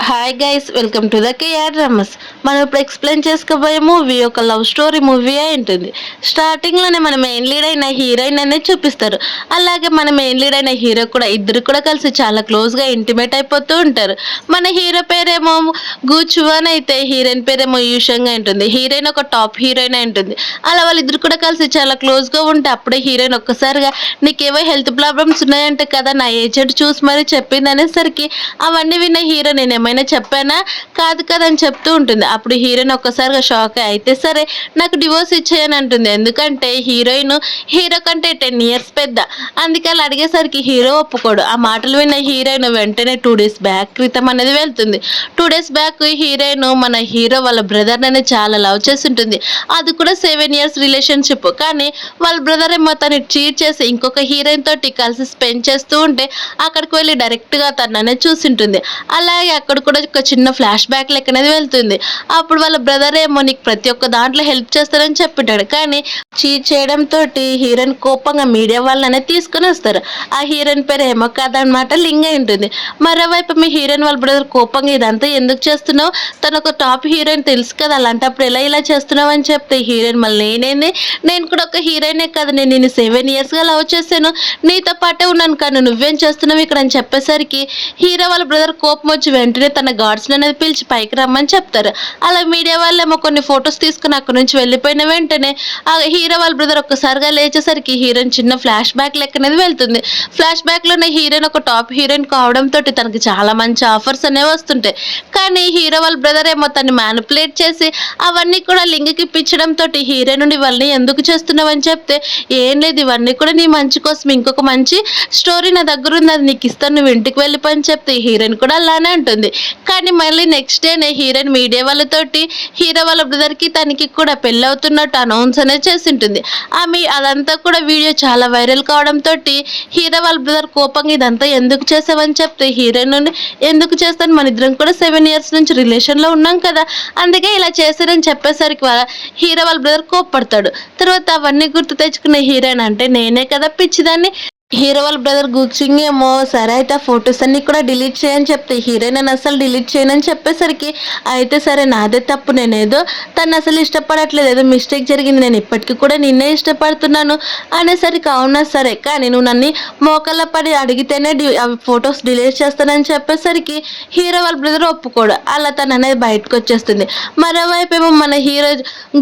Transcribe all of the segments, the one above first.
Hi guys, welcome to the KR dramas. మనం ఇప్పుడు explain చేసుకోబోయే మూవీ ఒక లవ్ స్టోరీ మూవీ అయి ఉంటుంది. స్టార్టింగ్లోనే మన మెయిన్ లీడ్ అయిన హీరోయిన్ అనేది చూపిస్తారు. అలాగే మన మెయిన్ లీడ్ అయిన హీరో కూడా ఇద్దరు కూడా కలిసి చాలా క్లోజ్గా ఇంటిమేట్ అయిపోతూ ఉంటారు. మన హీరో పేరేమో గూచువాన్ అయితే హీరోయిన్ పేరేమో యూషంగా ఉంటుంది. హీరోయిన్ ఒక టాప్ హీరోయిన్ అయి ఉంటుంది. అలా వాళ్ళిద్దరు కూడా కలిసి చాలా క్లోజ్గా ఉంటే అప్పుడే హీరోయిన్ ఒక్కసారిగా నీకేవో హెల్త్ ప్రాబ్లమ్స్ ఉన్నాయంటే కదా నా ఏజెంట్ చూసి మరీ చెప్పింది అనేసరికి అవన్నీ విన్న హీరో నేను ఏమైనా చెప్పానా కాదు కదా అని చెప్తూ ఉంటుంది. అప్పుడు హీరోయిన్ ఒక్కసారిగా షాక్ అయితే సరే నాకు డివోర్స్ ఇచ్చేయని అంటుంది. ఎందుకంటే హీరోయిన్ హీరో కంటే 10 years పెద్ద. అందుకే అలా అడిగేసరికి హీరో ఒప్పుకోడు. ఆ మాటలు విన్న హీరోయిన్ వెంటనే 2 days బ్యాక్ క్రితం అనేది వెళ్తుంది. 2 days బ్యాక్ హీరోయిన్ మన హీరో వాళ్ళ బ్రదర్ అనేది చాలా లవ్ చేసి ఉంటుంది. అది కూడా 7 years రిలేషన్షిప్. కానీ వాళ్ళ బ్రదర్ ఏమో తను చీట్ చేసి ఇంకొక హీరోయిన్ తోటి కలిసి స్పెండ్ చేస్తూ ఉంటే అక్కడికి వెళ్ళి డైరెక్ట్గా తననే చూసింటుంది. అలాగే అక్కడ కూడా ఒక చిన్న ఫ్లాష్ బ్యాక్ లెక్క అనేది వెళ్తుంది. అప్పుడు వాళ్ళ బ్రదర్ ఏమో నీకు ప్రతి ఒక్క దాంట్లో హెల్ప్ చేస్తారని చెప్పింటాడు. కానీ చీట్ చేయడంతో హీరోయిన్ కోపంగా మీడియా వాళ్ళనే తీసుకుని వస్తారు. ఆ హీరోయిన్ పేరు ఏమో కాదనమాట, లింగ్ అయి ఉంటుంది. మరోవైపు మీ హీరోయిన్ వాళ్ళ బ్రదర్ కోపంగా ఇదంతా ఎందుకు చేస్తున్నావు, తను ఒక టాప్ హీరోయిన్ తెలుసు కదా, అలాంటప్పుడు ఇలా చేస్తున్నావు అని చెప్తే హీరోయిన్ మళ్ళీ నేను కూడా ఒక హీరోయినే కదా, నేను నిన్ను 7 yearsగా లవ్ చేశాను, నీతో పాటే ఉన్నాను, కానీ నువ్వేం చేస్తున్నావు ఇక్కడ అని చెప్పేసరికి హీరో వాళ్ళ బ్రదర్ కోపం వచ్చి వెంటనే తన గార్డ్స్ని అనేది పిలిచి పైకి రమ్మని చెప్తారు. అలా మీడియా వాళ్ళేమో కొన్ని ఫొటోస్ తీసుకుని అక్కడ నుంచి వెళ్ళిపోయిన వెంటనే ఆ హీరో వాళ్ళ బ్రదర్ ఒక్కసారిగా లేచేసరికి హీరోయిన్ చిన్న ఫ్లాష్ బ్యాక్ లెక్క అనేది వెళ్తుంది. ఫ్లాష్ బ్యాక్లోనే హీరోయిన్ ఒక టాప్ హీరోయిన్ కావడంతో తనకి చాలా మంచి ఆఫర్స్ అనేవి వస్తుంటాయి. కానీ హీరో వాళ్ళ బ్రదర్ ఏమో తను మ్యానిపులేట్ చేసి అవన్నీ కూడా లింక్కి ఇప్పించడంతో హీరోయిన్ నుండి వాళ్ళని ఎందుకు చేస్తున్నావు అని చెప్తే ఏం లేదు ఇవన్నీ కూడా నీ మంచి కోసం, ఇంకొక మంచి స్టోరీ నా దగ్గర ఉంది, అది నీకు ఇస్తాను, నువ్వు ఇంటికి వెళ్ళిపోని చెప్తే హీరోయిన్ కూడా అలానే ఉంటుంది. కానీ మళ్ళీ నెక్స్ట్ డేనే హీరోయిన్ మీడియా వాళ్ళతోటి హీరో వాళ్ళ బ్రదర్కి తనకి కూడా పెళ్ళి అవుతున్నట్టు అనౌన్స్ అనేది చేసి ఉంటుంది. అదంతా కూడా వీడియో చాలా వైరల్ కావడంతో హీరో వాళ్ళ బ్రదర్ కోపంగా ఇదంతా ఎందుకు చేసావని చెప్తే హీరోయిన్ నుండి ఎందుకు చేస్తాను, మన ఇద్దరం కూడా 7 years నుంచి రిలేషన్లో ఉన్నాం కదా, అందుకే ఇలా చేశారని చెప్పేసరికి హీరో వాళ్ళ బ్రదర్ కోప్పడతాడు. తర్వాత అవన్నీ గుర్తు తెచ్చుకున్న హీరోయిన్ అంటే నేనే కదా పిచ్చిదాన్ని, హీరో వాళ్ళ బ్రదర్ గుర్చింగ్ ఏమో సరే అయితే ఆ ఫొటోస్ అన్ని కూడా డిలీట్ చేయని చెప్తే హీరోయిన్ నేను అసలు డిలీట్ చేయనని చెప్పేసరికి అయితే సరే నాదే తప్పు, నేనేదో తను అసలు ఇష్టపడట్లేదు, ఏదో మిస్టేక్ జరిగింది, నేను ఇప్పటికీ కూడా నిన్నే ఇష్టపడుతున్నాను అనేసరికి అవునా సరే కానీ నువ్వు నన్ను మోకాళ్ళ పడి అడిగితేనే అవి ఫొటోస్ డిలీట్ చేస్తానని చెప్పేసరికి హీరో వాళ్ళ బ్రదర్ ఒప్పుకోడు. అలా తను అనేది బయటకు వచ్చేస్తుంది. మరోవైపు ఏమో మన హీరో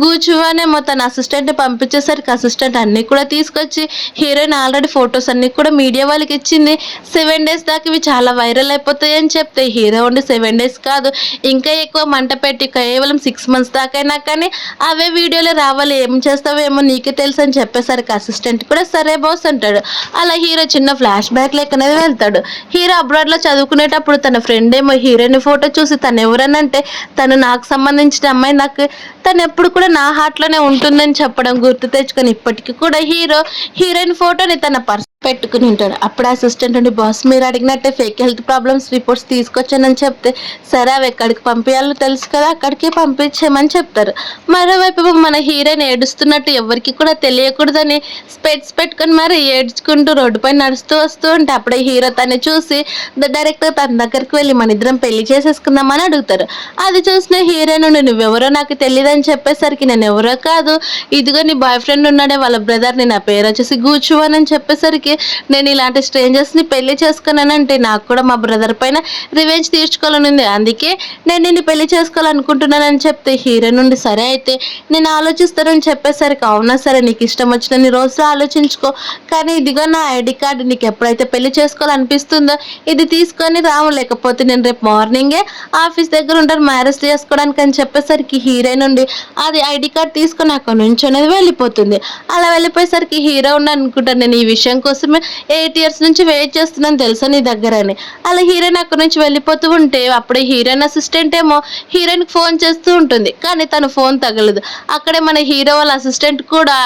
గూచువానేమో తన అసిస్టెంట్ని పంపించేసరికి అసిస్టెంట్ అన్నీ కూడా తీసుకొచ్చి హీరోయిన్ ఆల్రెడీ ఫొటోస్ అన్ని కూడా మీడియా వాళ్ళకి ఇచ్చింది, 7 days దాకా ఇవి చాలా వైరల్ అయిపోతాయి అని చెప్తే హీరో ఉండి 7 days కాదు ఇంకా ఎక్కువ మంట పెట్టి కేవలం 6 months దాకైనా కానీ అవే వీడియోలో రావాలి, ఏం చేస్తావేమో నీకే తెలుసు అని చెప్పేసరికి అసిస్టెంట్ కూడా సరే బాస్ అంటాడు. అలా హీరో చిన్న ఫ్లాష్ బ్యాక్ లెక్కనేది వెళ్తాడు. హీరో అబ్రాడ్లో చదువుకునేటప్పుడు తన ఫ్రెండ్ ఏమో హీరోయిన్ ఫోటో చూసి తను ఎవరనంటే తను నాకు సంబంధించిన అమ్మాయి, నాకు తను ఎప్పుడు కూడా నా హార్ట్లోనే ఉంటుందని చెప్పడం గుర్తు తెచ్చుకొని ఇప్పటికీ కూడా హీరోయిన్ ఫోటోని తన పర్స్ పెట్టుకుని ఉంటాడు. అప్పుడు అసిస్టెంట్ ఉండి బాస్ మీరు అడిగినట్టే ఫేక్ హెల్త్ ప్రాబ్లమ్స్ రిపోర్ట్స్ తీసుకొచ్చానని చెప్తే సరే అవి ఎక్కడికి పంపించాలో తెలుసు కదా అక్కడికే పంపించేయమని చెప్తారు. మరోవైపు మన హీరోయిన్ ఏడుస్తున్నట్టు ఎవరికి కూడా తెలియకూడదని స్పెట్స్ పెట్టుకొని మరి ఏడ్చుకుంటూ రోడ్డుపై నడుస్తూ వస్తూ ఉంటే అప్పుడే హీరో తను చూసి డైరెక్ట్గా తన దగ్గరికి వెళ్ళి మన ఇద్దరం పెళ్లి చేసేసుకుందామని అడుగుతారు. అది చూసిన హీరోయిన్ ఉండి నువ్వెవరో నాకు తెలియదు అని చెప్పేసరికి నేను ఎవరో కాదు, ఇదిగో నీ బాయ్ ఫ్రెండ్ ఉన్నాడే వాళ్ళ బ్రదర్ని, నా పేరు వచ్చేసి గూచువాన్ అని చెప్పేసరికి నేను ఇలాంటి స్ట్రేంజర్స్ని పెళ్లి చేసుకున్నానంటే నాకు కూడా మా బ్రదర్ పైన రివెంజ్ తీర్చుకోవాలని ఉంది, అందుకే నేను నిన్ను పెళ్లి చేసుకోవాలనుకుంటున్నానని చెప్తే హీరో నుండి సరే అయితే నేను ఆలోచిస్తానని చెప్పేసరికి అవునా సరే నీకు ఇష్టం వచ్చిన రోజులు ఆలోచించుకో, కానీ ఇదిగో నా ఐడి కార్డు, నీకు ఎప్పుడైతే పెళ్లి చేసుకోవాలనిపిస్తుందో ఇది తీసుకొని రాము, లేకపోతే నేను రేపు మార్నింగే ఆఫీస్ దగ్గర ఉంటాను మ్యారేజ్ చేసుకోవడానికి అని చెప్పేసరికి హీరోయిన్ నుండి అది ఐడి కార్డ్ తీసుకొని అక్కడ నుంచి అనేది వెళ్ళిపోతుంది. అలా వెళ్ళిపోయేసరికి హీరో ఉండి అనుకుంటాను నేను ఈ విషయం కోసమే 8 years నుంచి వెయిట్ చేస్తున్నాను తెలుసా నీ దగ్గర అని. అలా హీరోయిన్ అక్కడ నుంచి వెళ్ళిపోతూ ఉంటే అప్పుడే హీరోయిన్ అసిస్టెంట్ ఏమో హీరోయిన్కి ఫోన్ చేస్తూ ఉంటుంది. కానీ తను ఫోన్ తగలదు. అక్కడే మన హీరో వాళ్ళ అసిస్టెంట్ కూడా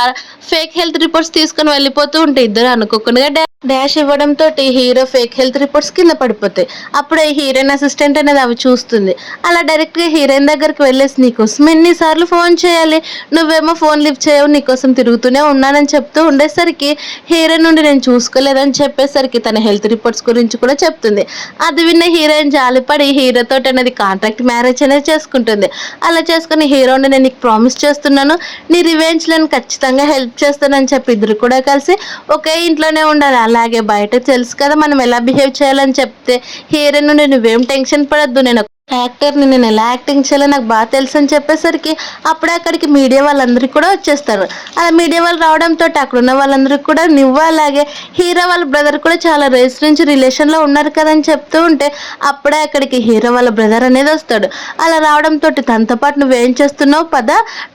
ఫేక్ హెల్త్ రిపోర్ట్స్ తీసుకొని వెళ్ళిపోతూ ఉంటే ఇద్దరు అనుకోకుండా డాష్ ఇవ్వడంతో హీరో ఫేక్ హెల్త్ రిపోర్ట్స్ కింద పడిపోతాయి. అప్పుడే హీరోయిన్ అసిస్టెంట్ అనేది అవి చూస్తుంది. అలా డైరెక్ట్గా హీరోయిన్ దగ్గరికి వెళ్ళేసి నీకోసం ఎన్నిసార్లు ఫోన్ చేయాలి, నువ్వేమో ఫోన్ లిఫ్ట్ చేయవు, నీకోసం తిరుగుతూనే ఉన్నానని చెప్తూ ఉండేసరికి హీరోయిన్ నుండి నేను చూసుకోలేదని చెప్పేసరికి తన హెల్త్ రిపోర్ట్స్ గురించి కూడా చెప్తుంది. అది విన్న హీరోయిన్ జాలిపడి హీరోతో అనేది కాంట్రాక్ట్ మ్యారేజ్ అనేది చేసుకుంటుంది. అలా చేసుకుని హీరో నేను నీకు ప్రామిస్ చేస్తున్నాను, నీ రివెంజ్ నేను ఖచ్చితంగా హెల్ప్ చేస్తానని చెప్పి ఇద్దరు కూడా కలిసి ఒకే ఇంట్లోనే ఉండాలి. అలాగే బయట తెలుసు కదా మనం ఎలా బిహేవ్ చేయాలని చెప్తే హీరోయిన్ నుండి నువ్వేం టెన్షన్ పడద్దు, నేను యాక్టర్ని, నేను ఎలా యాక్టింగ్ చేయాలో నాకు బాగా తెలుసు అని చెప్పేసరికి అప్పుడే అక్కడికి మీడియా వాళ్ళందరికీ కూడా వచ్చేస్తారు. అలా మీడియా వాళ్ళు రావడంతో అక్కడ ఉన్న వాళ్ళందరికీ కూడా నువ్వు అలాగే హీరో వాళ్ళ బ్రదర్ కూడా చాలా రేస్ నుంచి రిలేషన్లో ఉన్నారు కదా అని చెప్తూ ఉంటే అప్పుడే అక్కడికి హీరో వాళ్ళ బ్రదర్ అనేది వస్తాడు. అలా రావడంతో తనతో పాటు నువ్వేం చేస్తున్నావు పద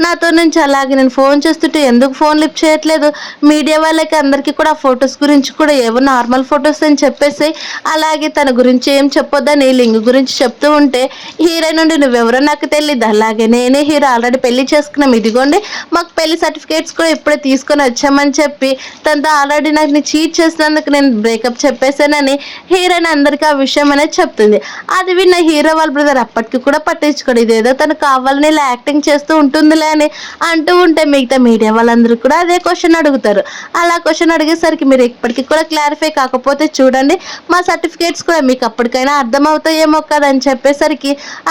నాతో నుంచి, అలాగే నేను ఫోన్ చేస్తుంటే ఎందుకు ఫోన్ లిఫ్ట్ చేయట్లేదు, మీడియా వాళ్ళకి అందరికీ కూడా ఆ ఫొటోస్ గురించి కూడా ఏవో నార్మల్ ఫొటోస్ అని చెప్పేసి అలాగే తన గురించి ఏం చెప్పొద్దని లింగ్ గురించి చెప్తూ ఉంటే హీరోయిన్ నుండి నువ్వెవరో నాకు తెలియదు, అలాగే నేనే హీరో ఆల్రెడీ పెళ్లి చేసుకున్నాం, ఇదిగోండి మాకు పెళ్లి సర్టిఫికేట్స్ కూడా ఇప్పుడే తీసుకొని వచ్చామని చెప్పి తనతో ఆల్రెడీ నాకు చీట్ చేసినందుకు నేను బ్రేకప్ చెప్పేశానని హీరోయిన్ అందరికీ ఆ విషయం అనేది చెప్తుంది. అది విన్న హీరో వాళ్ళ బ్రదర్ అప్పటికి కూడా పట్టించుకోడు, ఇదేదో తను కావాలని ఇలా యాక్టింగ్ చేస్తూ ఉంటుందిలే అని అంటూ ఉంటే మిగతా మీడియా వాళ్ళందరూ కూడా అదే క్వశ్చన్ అడుగుతారు. అలా క్వశ్చన్ అడిగేసరికి మీరు ఇప్పటికీ కూడా క్లారిఫై కాకపోతే చూడండి, మా సర్టిఫికేట్స్ కూడా మీకు అప్పటికైనా అర్థమవుతాయేమో కదా అని చెప్పేసరికి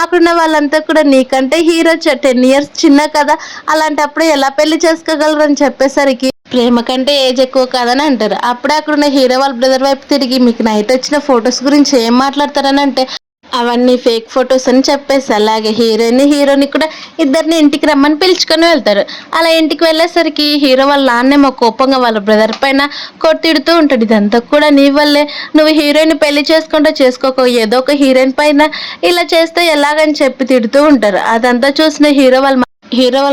అక్కడున్న వాళ్ళంతా కూడా నీకంటే హీరో 10 years చిన్న కదా, అలాంటప్పుడు ఎలా పెళ్లి చేసుకోగలరు అని చెప్పేసరికి ప్రేమ కంటే ఏజ్ ఎక్కువ కాదని అంటారు. అప్పుడే అక్కడున్న హీరో వాళ్ళ బ్రదర్ వైపు తిరిగి మీకు నైట్ వచ్చిన ఫొటోస్ గురించి ఏం మాట్లాడతారని అంటే అవన్నీ ఫేక్ ఫొటోస్ అని చెప్పేసి అలాగే హీరోని కూడా ఇద్దరిని ఇంటికి రమ్మని పిలుచుకొని వెళ్తారు. అలా ఇంటికి వెళ్ళేసరికి హీరో వాళ్ళ నాన్నేమో కోపంగా వాళ్ళ బ్రదర్ పైన కొట్టిడుతూ ఉంటాడు. ఇదంతా కూడా నీ వల్లే, నువ్వు హీరోయిన్ పెళ్లి చేసుకుంటూ చేసుకోక ఏదో ఒక హీరోయిన్ పైన ఇలా చేస్తే ఎలాగని చెప్పి తిడుతూ ఉంటారు. అదంతా చూసిన హీరో వాళ్ళ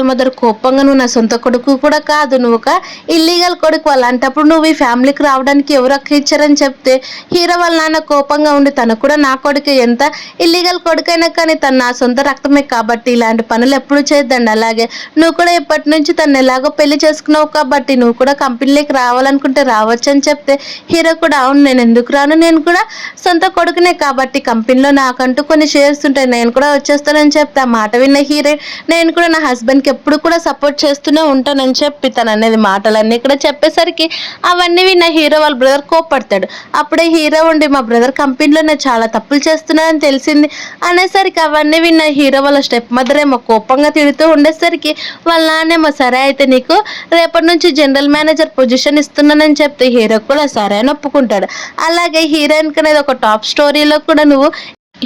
మదర్ కోపంగా నువ్వు నా సొంత కొడుకు కూడా కాదు, నువ్వు ఒక ఇల్లీగల్ కొడుకు, అలాంటప్పుడు నువ్వు ఈ ఫ్యామిలీకి రావడానికి ఎవరు హక్కు ఇచ్చారని చెప్తే హీరో వాళ్ళ నాన్న కోపంగా ఉండి తను కూడా నా కొడుకు, ఎంత ఇల్లీగల్ కొడుకైనా కానీ తను నా సొంత రక్తమే కాబట్టి ఇలాంటి పనులు ఎప్పుడు చేయొద్దండి, అలాగే నువ్వు కూడా ఇప్పటి నుంచి తను ఎలాగో పెళ్లి చేసుకున్నావు కాబట్టి నువ్వు కూడా కంపెనీలోకి రావాలనుకుంటే రావచ్చు అని చెప్తే హీరో కూడా అవును నేను ఎందుకు రాను, నేను కూడా సొంత కొడుకునే కాబట్టి కంపెనీలో నాకంటూ కొన్ని షేర్స్ ఉంటాయి, నేను కూడా వచ్చేస్తానని చెప్తే ఆ మాట విన్న హీరోయిన్ నేను కూడా నా హస్బెండ్కి ఎప్పుడు కూడా సపోర్ట్ చేస్తూనే ఉంటానని చెప్పి తను అనేది మాటలన్నీ కూడా చెప్పేసరికి అవన్నీ విన్న హీరో వాళ్ళ బ్రదర్ కోప్పడతాడు. అప్పుడే హీరో ఉండి మా బ్రదర్ కంపెనీలో నేను చాలా తప్పులు చేస్తున్నానని తెలిసింది అనేసరికి అవన్నీ విన్న హీరో వాళ్ళ స్టెప్ మదర్ ఏమో కోపంగా తిడుతూ ఉండేసరికి వాళ్ళ నాన్నేమో సరే అయితే నీకు రేపటి నుంచి జనరల్ మేనేజర్ పొజిషన్ ఇస్తున్నానని చెప్తే హీరో కూడా సరే అని ఒప్పుకుంటాడు. అలాగే హీరోయిన్కి అనేది ఒక టాప్ స్టోరీలో కూడా నువ్వు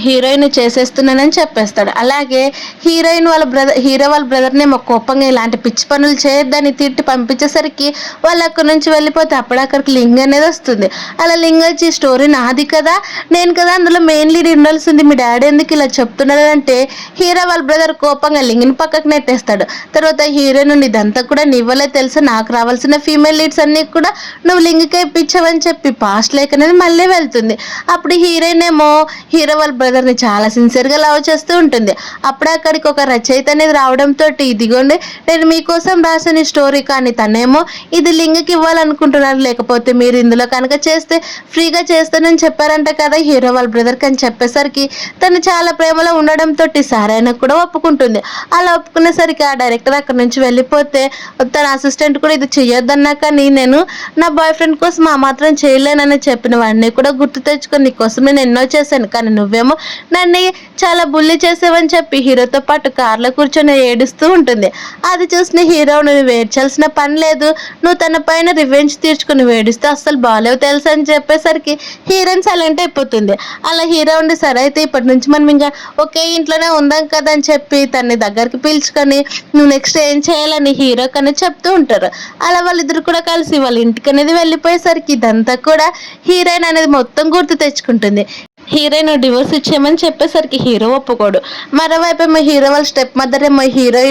హీరోయిన్ చేసేస్తున్నానని చెప్పేస్తాడు. అలాగే హీరో వాళ్ళ బ్రదర్ని ఏమో కోపంగా ఇలాంటి పిచ్చి పనులు చేయొద్దని తిట్టి పంపించేసరికి వాళ్ళు అక్కడి నుంచి వెళ్ళిపోతే అప్పుడు అక్కడికి లింగ్ అనేది వస్తుంది. అలా లింగ్ వచ్చి స్టోరీ నాది కదా, నేను కదా అందులో మెయిన్ లీడ్ ఉండాల్సింది, మీ డాడీ ఎందుకు ఇలా చెప్తున్నాడంటే హీరో వాళ్ళ బ్రదర్ కోపంగా లింగ్ని పక్కకు నెట్టేస్తాడు. తర్వాత హీరోయిన్ నుండి ఇదంతా కూడా నీ వల్లే తెలుసు, నాకు రావాల్సిన ఫీమేల్ లీడ్స్ అన్ని కూడా నువ్వు లింగ్కే ఇప్పించావని చెప్పి పాస్ట్ లేక్ అనేది మళ్ళీ వెళ్తుంది. అప్పుడు హీరోయిన్ ఏమో హీరో వాళ్ళ బ్రదర్ని చాలా సిన్సియర్గా లవ్ చేస్తూ ఉంటుంది. అప్పుడే అక్కడికి ఒక రచయిత అనేది రావడంతో ఇదిగోండి నేను మీకోసం రాసిన స్టోరీ, కానీ తనేమో ఇది లింగ్కి ఇవ్వాలనుకుంటున్నారు, లేకపోతే మీరు ఇందులో కనుక చేస్తే ఫ్రీగా చేస్తానని చెప్పారంట కదా హీరో వాళ్ళ బ్రదర్కి అని చెప్పేసరికి తను చాలా ప్రేమలో ఉండడంతో సారైనా కూడా ఒప్పుకుంటుంది. అలా ఒప్పుకునేసరికి ఆ డైరెక్టర్ అక్కడి నుంచి వెళ్ళిపోతే తన అసిస్టెంట్ కూడా ఇది చెయ్యొద్దన్నా కానీ నేను నా బాయ్ ఫ్రెండ్ కోసం ఆ మాత్రం చేయలేనని చెప్పినవన్నీ కూడా గుర్తు తెచ్చుకొని నీకోసం నేను ఎన్నో చేశాను, కానీ నువ్వేమో నన్ను చాలా బుల్లి చేసావని చెప్పి హీరోతో పాటు కార్లో కూర్చొని ఏడుస్తూ ఉంటుంది. అది చూసిన హీరో నువ్వు ఏడ్చాల్సిన పని లేదు, నువ్వు తన పైన రివెంజ్ తీర్చుకుని ఏడిస్తే అస్సలు బాగాలేవు తెలుసు అని చెప్పేసరికి హీరోయిన్ సైలెంట్ అయిపోతుంది. అలా హీరో ఉండి సరే అయితే ఇప్పటి నుంచి మనం ఇంకా ఒకే ఇంట్లోనే ఉందాం కదా అని చెప్పి తన్ని దగ్గరికి పిలుచుకొని నువ్వు నెక్స్ట్ ఏం చేయాలని హీరో కన్నా చెప్తూ ఉంటారు. అలా వాళ్ళిద్దరు కూడా కలిసి వాళ్ళ ఇంటికి అనేది వెళ్ళిపోయేసరికి ఇదంతా కూడా హీరోయిన్ అనేది మొత్తం గుర్తు తెచ్చుకుంటుంది. హీరోయిన్ డివోర్స్ ఇచ్చేయమని చెప్పేసరికి హీరో ఒప్పుకోడు. మరోవైపు ఏమో హీరో వాళ్ళ స్టెప్ మదర్ ఏమో హీరో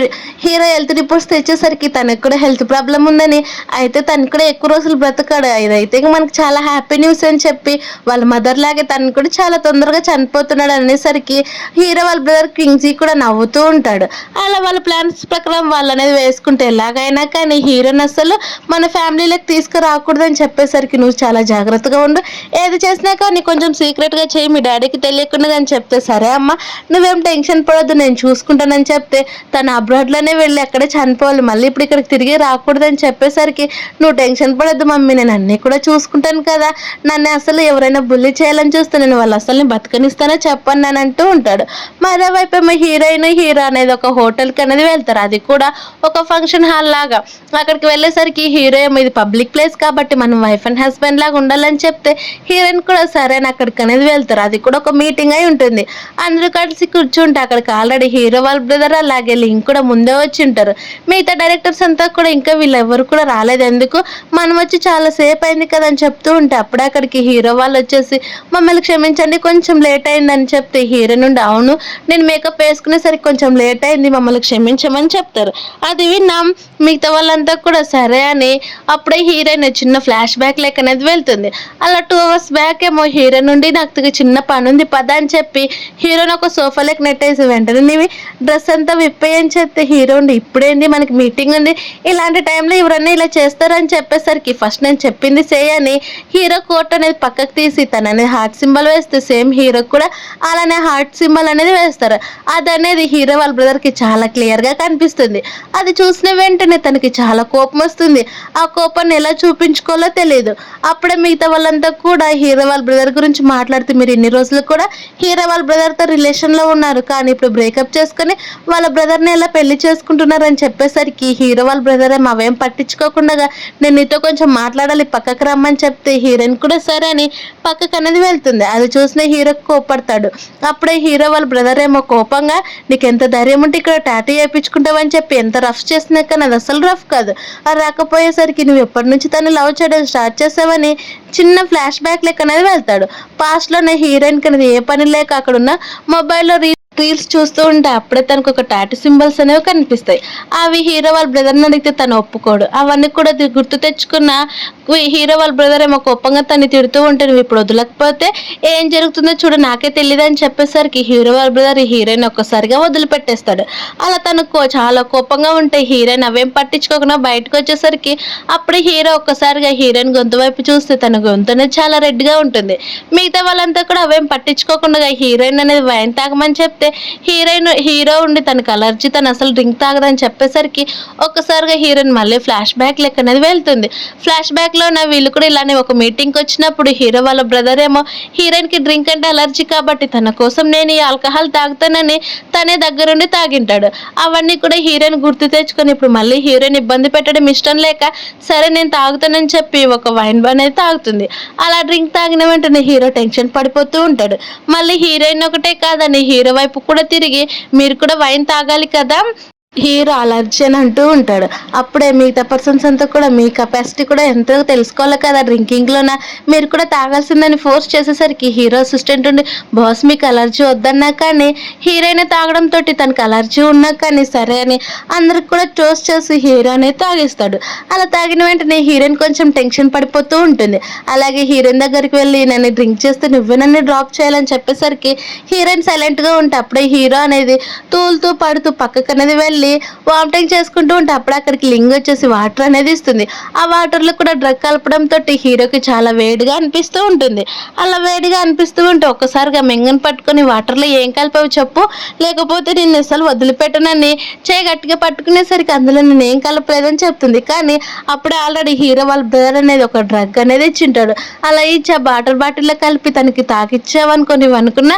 హెల్త్ రిపోర్ట్స్ తెచ్చేసరికి తనకు కూడా హెల్త్ ప్రాబ్లం ఉందని, అయితే తను కూడా ఎక్కువ రోజులు బ్రతకాడు, ఇదైతే మనకు చాలా హ్యాపీ న్యూస్ అని చెప్పి వాళ్ళ మదర్ లాగే తను కూడా చాలా తొందరగా చనిపోతున్నాడు అనేసరికి హీరో వాళ్ళ బ్రదర్ కింగ్జీ కూడా నవ్వుతూ ఉంటాడు. అలా వాళ్ళ ప్లాన్స్ ప్రకారం వాళ్ళు అనేది వేసుకుంటే ఎలాగైనా కానీ హీరోని అసలు మన ఫ్యామిలీలోకి తీసుకురాకూడదని చెప్పేసరికి నువ్వు చాలా జాగ్రత్తగా ఉండు, ఏది చేసినా కానీ కొంచెం సీక్రెట్గా చేయి, మీ డాడీకి తెలియకుండా అని చెప్తే సరే అమ్మ నువ్వేం టెన్షన్ పడొద్దు నేను చూసుకుంటానని చెప్తే తను అబ్రాడ్లోనే వెళ్ళి అక్కడే చనిపోవాలి, మళ్ళీ ఇప్పుడు ఇక్కడికి తిరిగి రాకూడదని చెప్పేసరికి నువ్వు టెన్షన్ పడొద్దు మమ్మీ నేను అన్నీ కూడా చూసుకుంటాను కదా, నన్ను అసలు ఎవరైనా బుల్లి చేయాలని చూస్తే నేను వాళ్ళు అసలు బతకనిస్తానో చెప్పను నేను అంటూ ఉంటాడు. మరోవైపు ఏమో హీరోయిన్ హీరో అనేది ఒక హోటల్కి అనేది వెళ్తారు, అది కూడా ఒక ఫంక్షన్ హాల్ లాగా. అక్కడికి వెళ్ళేసరికి హీరో ఏమో ఇది పబ్లిక్ ప్లేస్ కాబట్టి మనం వైఫ్ అండ్ హస్బెండ్ లాగా ఉండాలని చెప్తే హీరోయిన్ కూడా సరే అని అక్కడికి అనేది వెళ్తారు, అది కూడా ఒక మీటింగ్ అయి ఉంటుంది. అందరూ కలిసి కూర్చుంటే అక్కడికి ఆల్రెడీ హీరో వాళ్ళ బ్రదర్ అలాగే లింక్ కూడా ముందే వచ్చి ఉంటారు. మిగతా డైరెక్టర్స్ అంతా కూడా ఇంకా వీళ్ళు ఎవరు కూడా రాలేదు, ఎందుకు మనం వచ్చి చాలా సేపు అయింది కదా అని చెప్తూ ఉంటే అప్పుడే అక్కడికి హీరో వాళ్ళు వచ్చేసి మమ్మల్ని క్షమించండి కొంచెం లేట్ అయిందని చెప్తే హీరో నుండి అవును నేను మేకప్ వేసుకునేసరికి కొంచెం లేట్ అయింది మమ్మల్ని క్షమించమని చెప్తారు. అది విన్నాం మిగతా వాళ్ళంతా కూడా సరే అని అప్పుడే హీరోయిన్ చిన్న ఫ్లాష్ బ్యాక్ లెక్క అనేది వెళ్తుంది. అలా 2 hours బ్యాక్ ఏమో హీరో నుండి నాకు చిన్న పని ఉంది పద అని చెప్పి హీరోని ఒక సోఫా లెక్క నెట్టేసి వెంటనే నీవి డ్రెస్ అంతా విప్పేయని చెప్తే హీరో ఉండి ఇప్పుడేంది మనకి మీటింగ్ ఉంది, ఇలాంటి టైంలో ఎవరన్నా ఇలా చేస్తారని చెప్పేసరికి ఫస్ట్ నేను చెప్పింది చేయని హీరో కోట్ అనేది పక్కకు తీసి తనని హార్ట్ సింబల్ వేస్తే సేమ్ హీరో కూడా అలానే హార్ట్ సింబల్ అనేది వేస్తారు. అది అనేది హీరో వాళ్ళ బ్రదర్కి చాలా క్లియర్గా కనిపిస్తుంది. అది చూసిన వెంటనే తనకి చాలా కోపం వస్తుంది, ఆ కోపాన్ని ఎలా చూపించుకోవాలో తెలియదు. అప్పుడే మిగతా వాళ్ళంతా కూడా హీరో వాళ్ళ బ్రదర్ గురించి మాట్లాడుతూ మీరు ఇన్ని రోజులు కూడా హీరో వాళ్ళ బ్రదర్తో రిలేషన్లో ఉన్నారు కానీ ఇప్పుడు బ్రేకప్ చేసుకొని వాళ్ళ బ్రదర్ని ఎలా పెళ్లి చేసుకుంటున్నారని చెప్పేసరికి హీరో వాళ్ళ బ్రదర్ ఏమో అవేం పట్టించుకోకుండా నేను నీతో కొంచెం మాట్లాడాలి పక్కకు రమ్మని చెప్తే హీరోయిన్ కూడా సరే అని పక్కకు అనేది వెళ్తుంది. అది చూసిన హీరోకి కోపడతాడు. అప్పుడే హీరో వాళ్ళ బ్రదర్ ఏమో కోపంగా నీకు ఎంత ధైర్యం ఉంటే ఇక్కడ టాటూ వేయించుకుంటావని చెప్పి ఎంత రఫ్ చేసినా కానీ అది అసలు రఫ్ కాదు, అది రాకపోయేసరికి నువ్వు ఎప్పటి నుంచి తను లవ్ చేయడం స్టార్ట్ చేసావని చిన్న ఫ్లాష్ బ్యాక్ లెక్క అనేది వెళ్తాడు. పాస్ట్లోనే హీరోయిన్ కనేది ఏ పని లేక అక్కడున్న మొబైల్లో రీల్స్ చూస్తూ ఉంటే అప్పుడే తనకు ఒక టాటూ సింబల్స్ అనేవి కనిపిస్తాయి. అవి హీరో వాళ్ళ బ్రదర్ని అడిగితే తను ఒప్పుకోడు. అవన్నీ కూడా గుర్తు తెచ్చుకున్న హీరో వాళ్ళ బ్రదర్ ఏమో కోపంగా తను తిడుతూ ఉంటే నువ్వు ఇప్పుడు వదలకపోతే ఏం జరుగుతుందో చూడు నాకే తెలియదు అని చెప్పేసరికి హీరో వాళ్ళ బ్రదర్ హీరోయిన్ ఒక్కసారిగా వదిలిపెట్టేస్తాడు. అలా తనకు చాలా కోపంగా ఉంటే హీరోయిన్ అవేం పట్టించుకోకుండా బయటకు వచ్చేసరికి అప్పుడు హీరో ఒక్కసారిగా హీరోయిన్ గొంతు వైపు చూస్తే తన గొంతు అనేది చాలా రెడ్గా ఉంటుంది. మిగతా వాళ్ళంతా కూడా అవేం పట్టించుకోకుండా హీరోయిన్ అనేది వైన్ తాగమని చెప్తే హీరో ఉండి తనకు అలర్జీ తను అసలు డ్రింక్ తాగదని చెప్పేసరికి ఒక్కసారిగా హీరోయిన్ మళ్ళీ ఫ్లాష్ బ్యాక్ లెక్క అనేది వెళ్తుంది. ఫ్లాష్ బ్యాక్ లో వీళ్ళు కూడా ఇలానే ఒక మీటింగ్కి వచ్చినప్పుడు హీరో వాళ్ళ బ్రదర్ ఏమో హీరోయిన్కి డ్రింక్ అంటే అలర్జీ కాబట్టి తన కోసం నేను ఈ ఆల్కహాల్ తాగుతానని తనే దగ్గరుండి తాగింటాడు. అవన్నీ కూడా హీరోయిన్ గుర్తు తెచ్చుకొని ఇప్పుడు మళ్ళీ హీరోయిన్ ఇబ్బంది పెట్టడం ఇష్టం లేక సరే నేను తాగుతానని చెప్పి ఒక వైన్ అనేది తాగుతుంది. అలా డ్రింక్ తాగిన వెంటనే హీరో టెన్షన్ పడిపోతూ ఉంటాడు. మళ్ళీ హీరోయిన్ ఒకటే కాదని హీరో వైపు కూడా తిరిగి మీరు కూడా వైన్ తాగాలి కదా హీరో అలర్జీ అని అంటూ ఉంటాడు. అప్పుడే మిగతా పర్సన్స్ అంతా కూడా మీ కెపాసిటీ కూడా ఎంతో తెలుసుకోవాలి కదా డ్రింకింగ్లోన మీరు కూడా తాగాల్సిందని ఫోర్స్ చేసేసరికి హీరో అసిస్టెంట్ ఉండి బాస్ మీకు అలర్జీ వద్దన్నా కానీ హీరోయిన్ తాగడంతో తనకు అలర్జీ ఉన్నా కానీ సరే అని అందరికి కూడా టోస్ట్ చేసి హీరో అనేది తాగిస్తాడు. అలా తాగిన వెంటనే హీరోయిన్ కొంచెం టెన్షన్ పడిపోతూ ఉంటుంది. అలాగే హీరోయిన్ దగ్గరికి వెళ్ళి నన్ను డ్రింక్ చేస్తే నువ్వే నన్ను డ్రాప్ చేయాలని చెప్పేసరికి హీరోయిన్ సైలెంట్గా ఉంటే అప్పుడే హీరో అనేది తూలుతూ పడుతూ పక్కకు అనేది వెళ్ళి వామిటింగ్ చేసుకుంటూ ఉంటే అప్పుడు అక్కడికి లింగ్ వచ్చేసి వాటర్ అనేది ఇస్తుంది. ఆ వాటర్లో కూడా డ్రగ్ కలపడంతో హీరోకి చాలా వేడిగా అనిపిస్తూ ఉంటుంది. అలా వేడిగా అనిపిస్తూ ఉంటే ఒక్కసారిగా మెంగన్ పట్టుకొని వాటర్లో ఏం కలిపావు చెప్పు లేకపోతే నేను అసలు వదిలిపెట్టనని చేయి గట్టిగా పట్టుకునేసరికి అందులో నేను ఏం కలపలేదని చెప్తుంది. కానీ అప్పుడే ఆల్రెడీ హీరో వాళ్ళ బ్రదర్ అనేది ఒక డ్రగ్ అనేది ఇచ్చింటాడు. అలా ఇచ్చి ఆ బాటిల్లో కలిపి తనకి తాకిచ్చావనుకొని అనుకున్న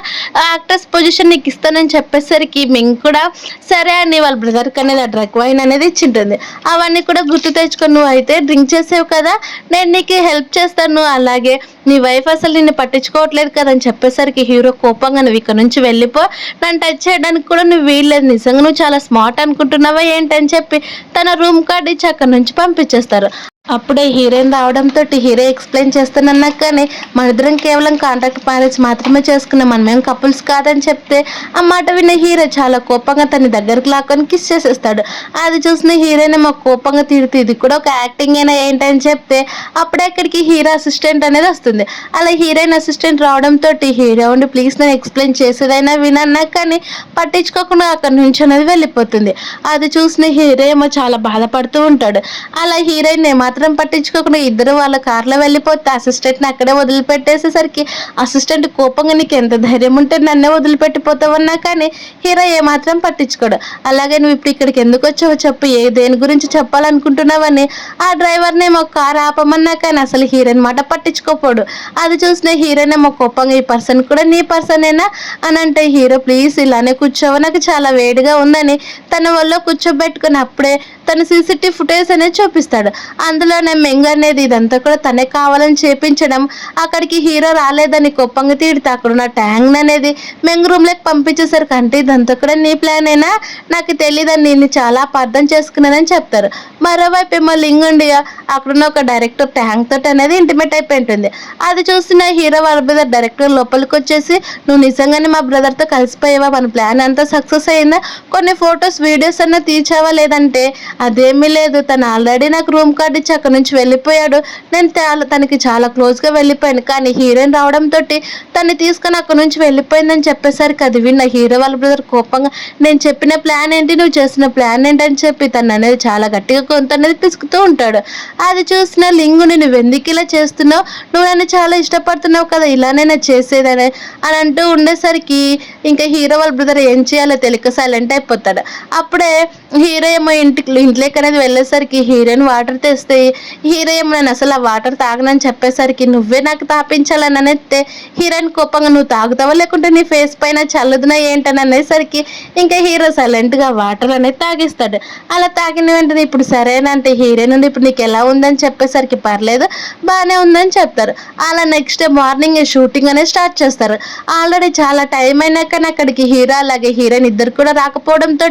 యాక్టర్స్ పొజిషన్ నీకు ఇస్తానని చెప్పేసరికి మెంగ్ కూడా సరే అని వాళ్ళ బ్రదర్ అనేది ఆ డ్రగ్ వైన్ అనేది ఇచ్చింటుంది. అవన్నీ కూడా గుర్తు తెచ్చుకొని నువ్వు అయితే డ్రింక్ చేసావు కదా నేను నీకు హెల్ప్ చేస్తాను, అలాగే నీ వైఫ్ అసలు నిన్ను పట్టించుకోవట్లేదు కదా అని చెప్పేసరికి హీరో కోపంగా నువ్వు ఇక్కడ నుంచి వెళ్ళిపో నన్ను టచ్ చేయడానికి కూడా నువ్వు వీల్లేదు, నిజంగా నువ్వు చాలా స్మార్ట్ అనుకుంటున్నావా ఏంటని చెప్పి తన రూమ్ కార్డ్ ఇచ్చి అక్కడ నుంచి పంపించేస్తారు. అప్పుడే హీరోయిన్ రావడంతో హీరో ఎక్స్ప్లెయిన్ చేస్తానన్నా కానీ మనిద్దరం కేవలం కాంట్రాక్ట్ మ్యారేజ్ మాత్రమే చేసుకున్నాం, మనమేం కపుల్స్ కాదని చెప్తే ఆ మాట విన్న హీరో చాలా కోపంగా తన దగ్గరికి లాక్కొని కిస్ చేసేస్తాడు. అది చూసిన హీరోయిన్ ఏమో కోపంగా తిడుతూ ఇది కూడా ఒక యాక్టింగ్ అయినా ఏంటని చెప్తే అప్పుడే అక్కడికి హీరో అసిస్టెంట్ అనేది వస్తుంది. అలా హీరోయిన్ అసిస్టెంట్ రావడంతో హీరో ఉండి ప్లీజ్ నేను ఎక్స్ప్లెయిన్ చేసేదైనా వినన్నా కానీ పట్టించుకోకుండా అక్కడి నుంచి అనేది వెళ్ళిపోతుంది. అది చూసిన హీరో ఏమో చాలా బాధపడుతూ ఉంటాడు. అలా హీరోయిన్ ఏమాత్రం పట్టించుకోకుండా ఇద్దరు వాళ్ళ కార్లో వెళ్ళిపోతే అసిస్టెంట్ని అక్కడే వదిలిపెట్టేసేసరికి అసిస్టెంట్ కోపంగా నీకు ఎంత ధైర్యం ఉంటే నన్నే వదిలిపెట్టిపోతావన్నా కానీ హీరో ఏమాత్రం పట్టించుకోడు. అలాగే నువ్వు ఇప్పుడు ఇక్కడికి ఎందుకు వచ్చావో చెప్పు, దేని గురించి చెప్పాలనుకుంటున్నావని ఆ డ్రైవర్ని ఏమో కారు ఆపమన్నా కానీ అసలు హీరోయిన్ మాట పట్టించుకోపోడు. అది చూసిన హీరోయిన్ ఏమో కోపంగా ఈ పర్సన్ కూడా నీ పర్సనేనా అని అంటే హీరో ప్లీజ్ ఇలానే కూర్చోవు నాకు చాలా వేడిగా ఉందని తన వల్ల కూర్చోబెట్టుకుని అప్పుడే తన సీసీటీవీ ఫుటేజ్ అనేది చూపిస్తాడు. అందులోనే మెంగ్ అనేది ఇదంతా కూడా తనే కావాలని చేపించడం, అక్కడికి హీరో రాలేదని కోపంగా తిడితే అక్కడున్న ట్యాంక్ అనేది మెంగ్ రూమ్లోకి పంపించేసరికి అంటే ఇదంతా కూడా నీ ప్లానేనా, నాకు తెలియదని నేను చాలా అర్థం చేసుకున్నానని చెప్తారు. మరోవైపు ఏమో లింగ్ ఉండి అక్కడున్న ఒక డైరెక్టర్ ట్యాంక్ తోటి అనేది ఇంటిమేట్ అయిపోయి ఉంటుంది. అది చూసిన హీరో వాళ్ళ బ్రదర్ డైరెక్టర్ లోపలికి వచ్చేసి నువ్వు నిజంగానే మా బ్రదర్తో కలిసిపోయావా, మన ప్లాన్ అంతా సక్సెస్ అయిందా, కొన్ని ఫొటోస్ వీడియోస్ అన్నా తీర్చావా లేదంటే అదేమీ లేదు, తను ఆల్రెడీ నాకు రూమ్ కార్డు ఇచ్చి అక్కడ నుంచి వెళ్ళిపోయాడు, నేను తనకి చాలా క్లోజ్గా వెళ్ళిపోయాను, కానీ హీరోయిన్ రావడంతో తను తీసుకొని అక్కడ నుంచి వెళ్ళిపోయిందని చెప్పేసరికి అది విన్న హీరో వాళ్ళ బ్రదర్ కోపంగా నేను చెప్పిన ప్లాన్ ఏంటి, నువ్వు చేసిన ప్లాన్ ఏంటని చెప్పి తను అనేది చాలా గట్టిగా కొంత అనేది పిసుకుతూ ఉంటాడు. అది చూసిన లింగుని నువ్వు ఎందుకు ఇలా చేస్తున్నావు, నువ్వు నన్ను చాలా ఇష్టపడుతున్నావు కదా, ఇలానే నా చేసేదని అని అంటూ ఉండేసరికి ఇంకా హీరో వాళ్ళ బ్రదర్ ఏం చేయాలో తెలియక సైలెంట్ అయిపోతాడు. అప్పుడే హీరో ఏమో ఇంట్లోకి అనేది వెళ్ళేసరికి హీరోయిన్ వాటర్ తెస్తే హీరో ఏమో నేను అసలు ఆ వాటర్ తాగనని చెప్పేసరికి నువ్వే నాకు తాపించాలని అనేస్తే హీరోయిన్ కోపంగా నువ్వు తాగుతావా లేకుంటే నీ ఫేస్ పైన చల్లుదునా ఏంటని అనేసరికి ఇంకా హీరో సైలెంట్గా వాటర్ అనేది తాగిస్తాడు. అలా తాగిన వెంటనే ఇప్పుడు సరేనంటే హీరోయిన్ నుండి ఇప్పుడు నీకు ఎలా ఉందని చెప్పేసరికి పర్లేదు బాగానే ఉందని చెప్తారు. అలా నెక్స్ట్ డే మార్నింగ్ షూటింగ్ అనేది స్టార్ట్ చేస్తారు. ఆల్రెడీ చాలా టైం అయినాక అక్కడికి హీరో అలాగే హీరోయిన్ ఇద్దరు కూడా రాకపోవడంతో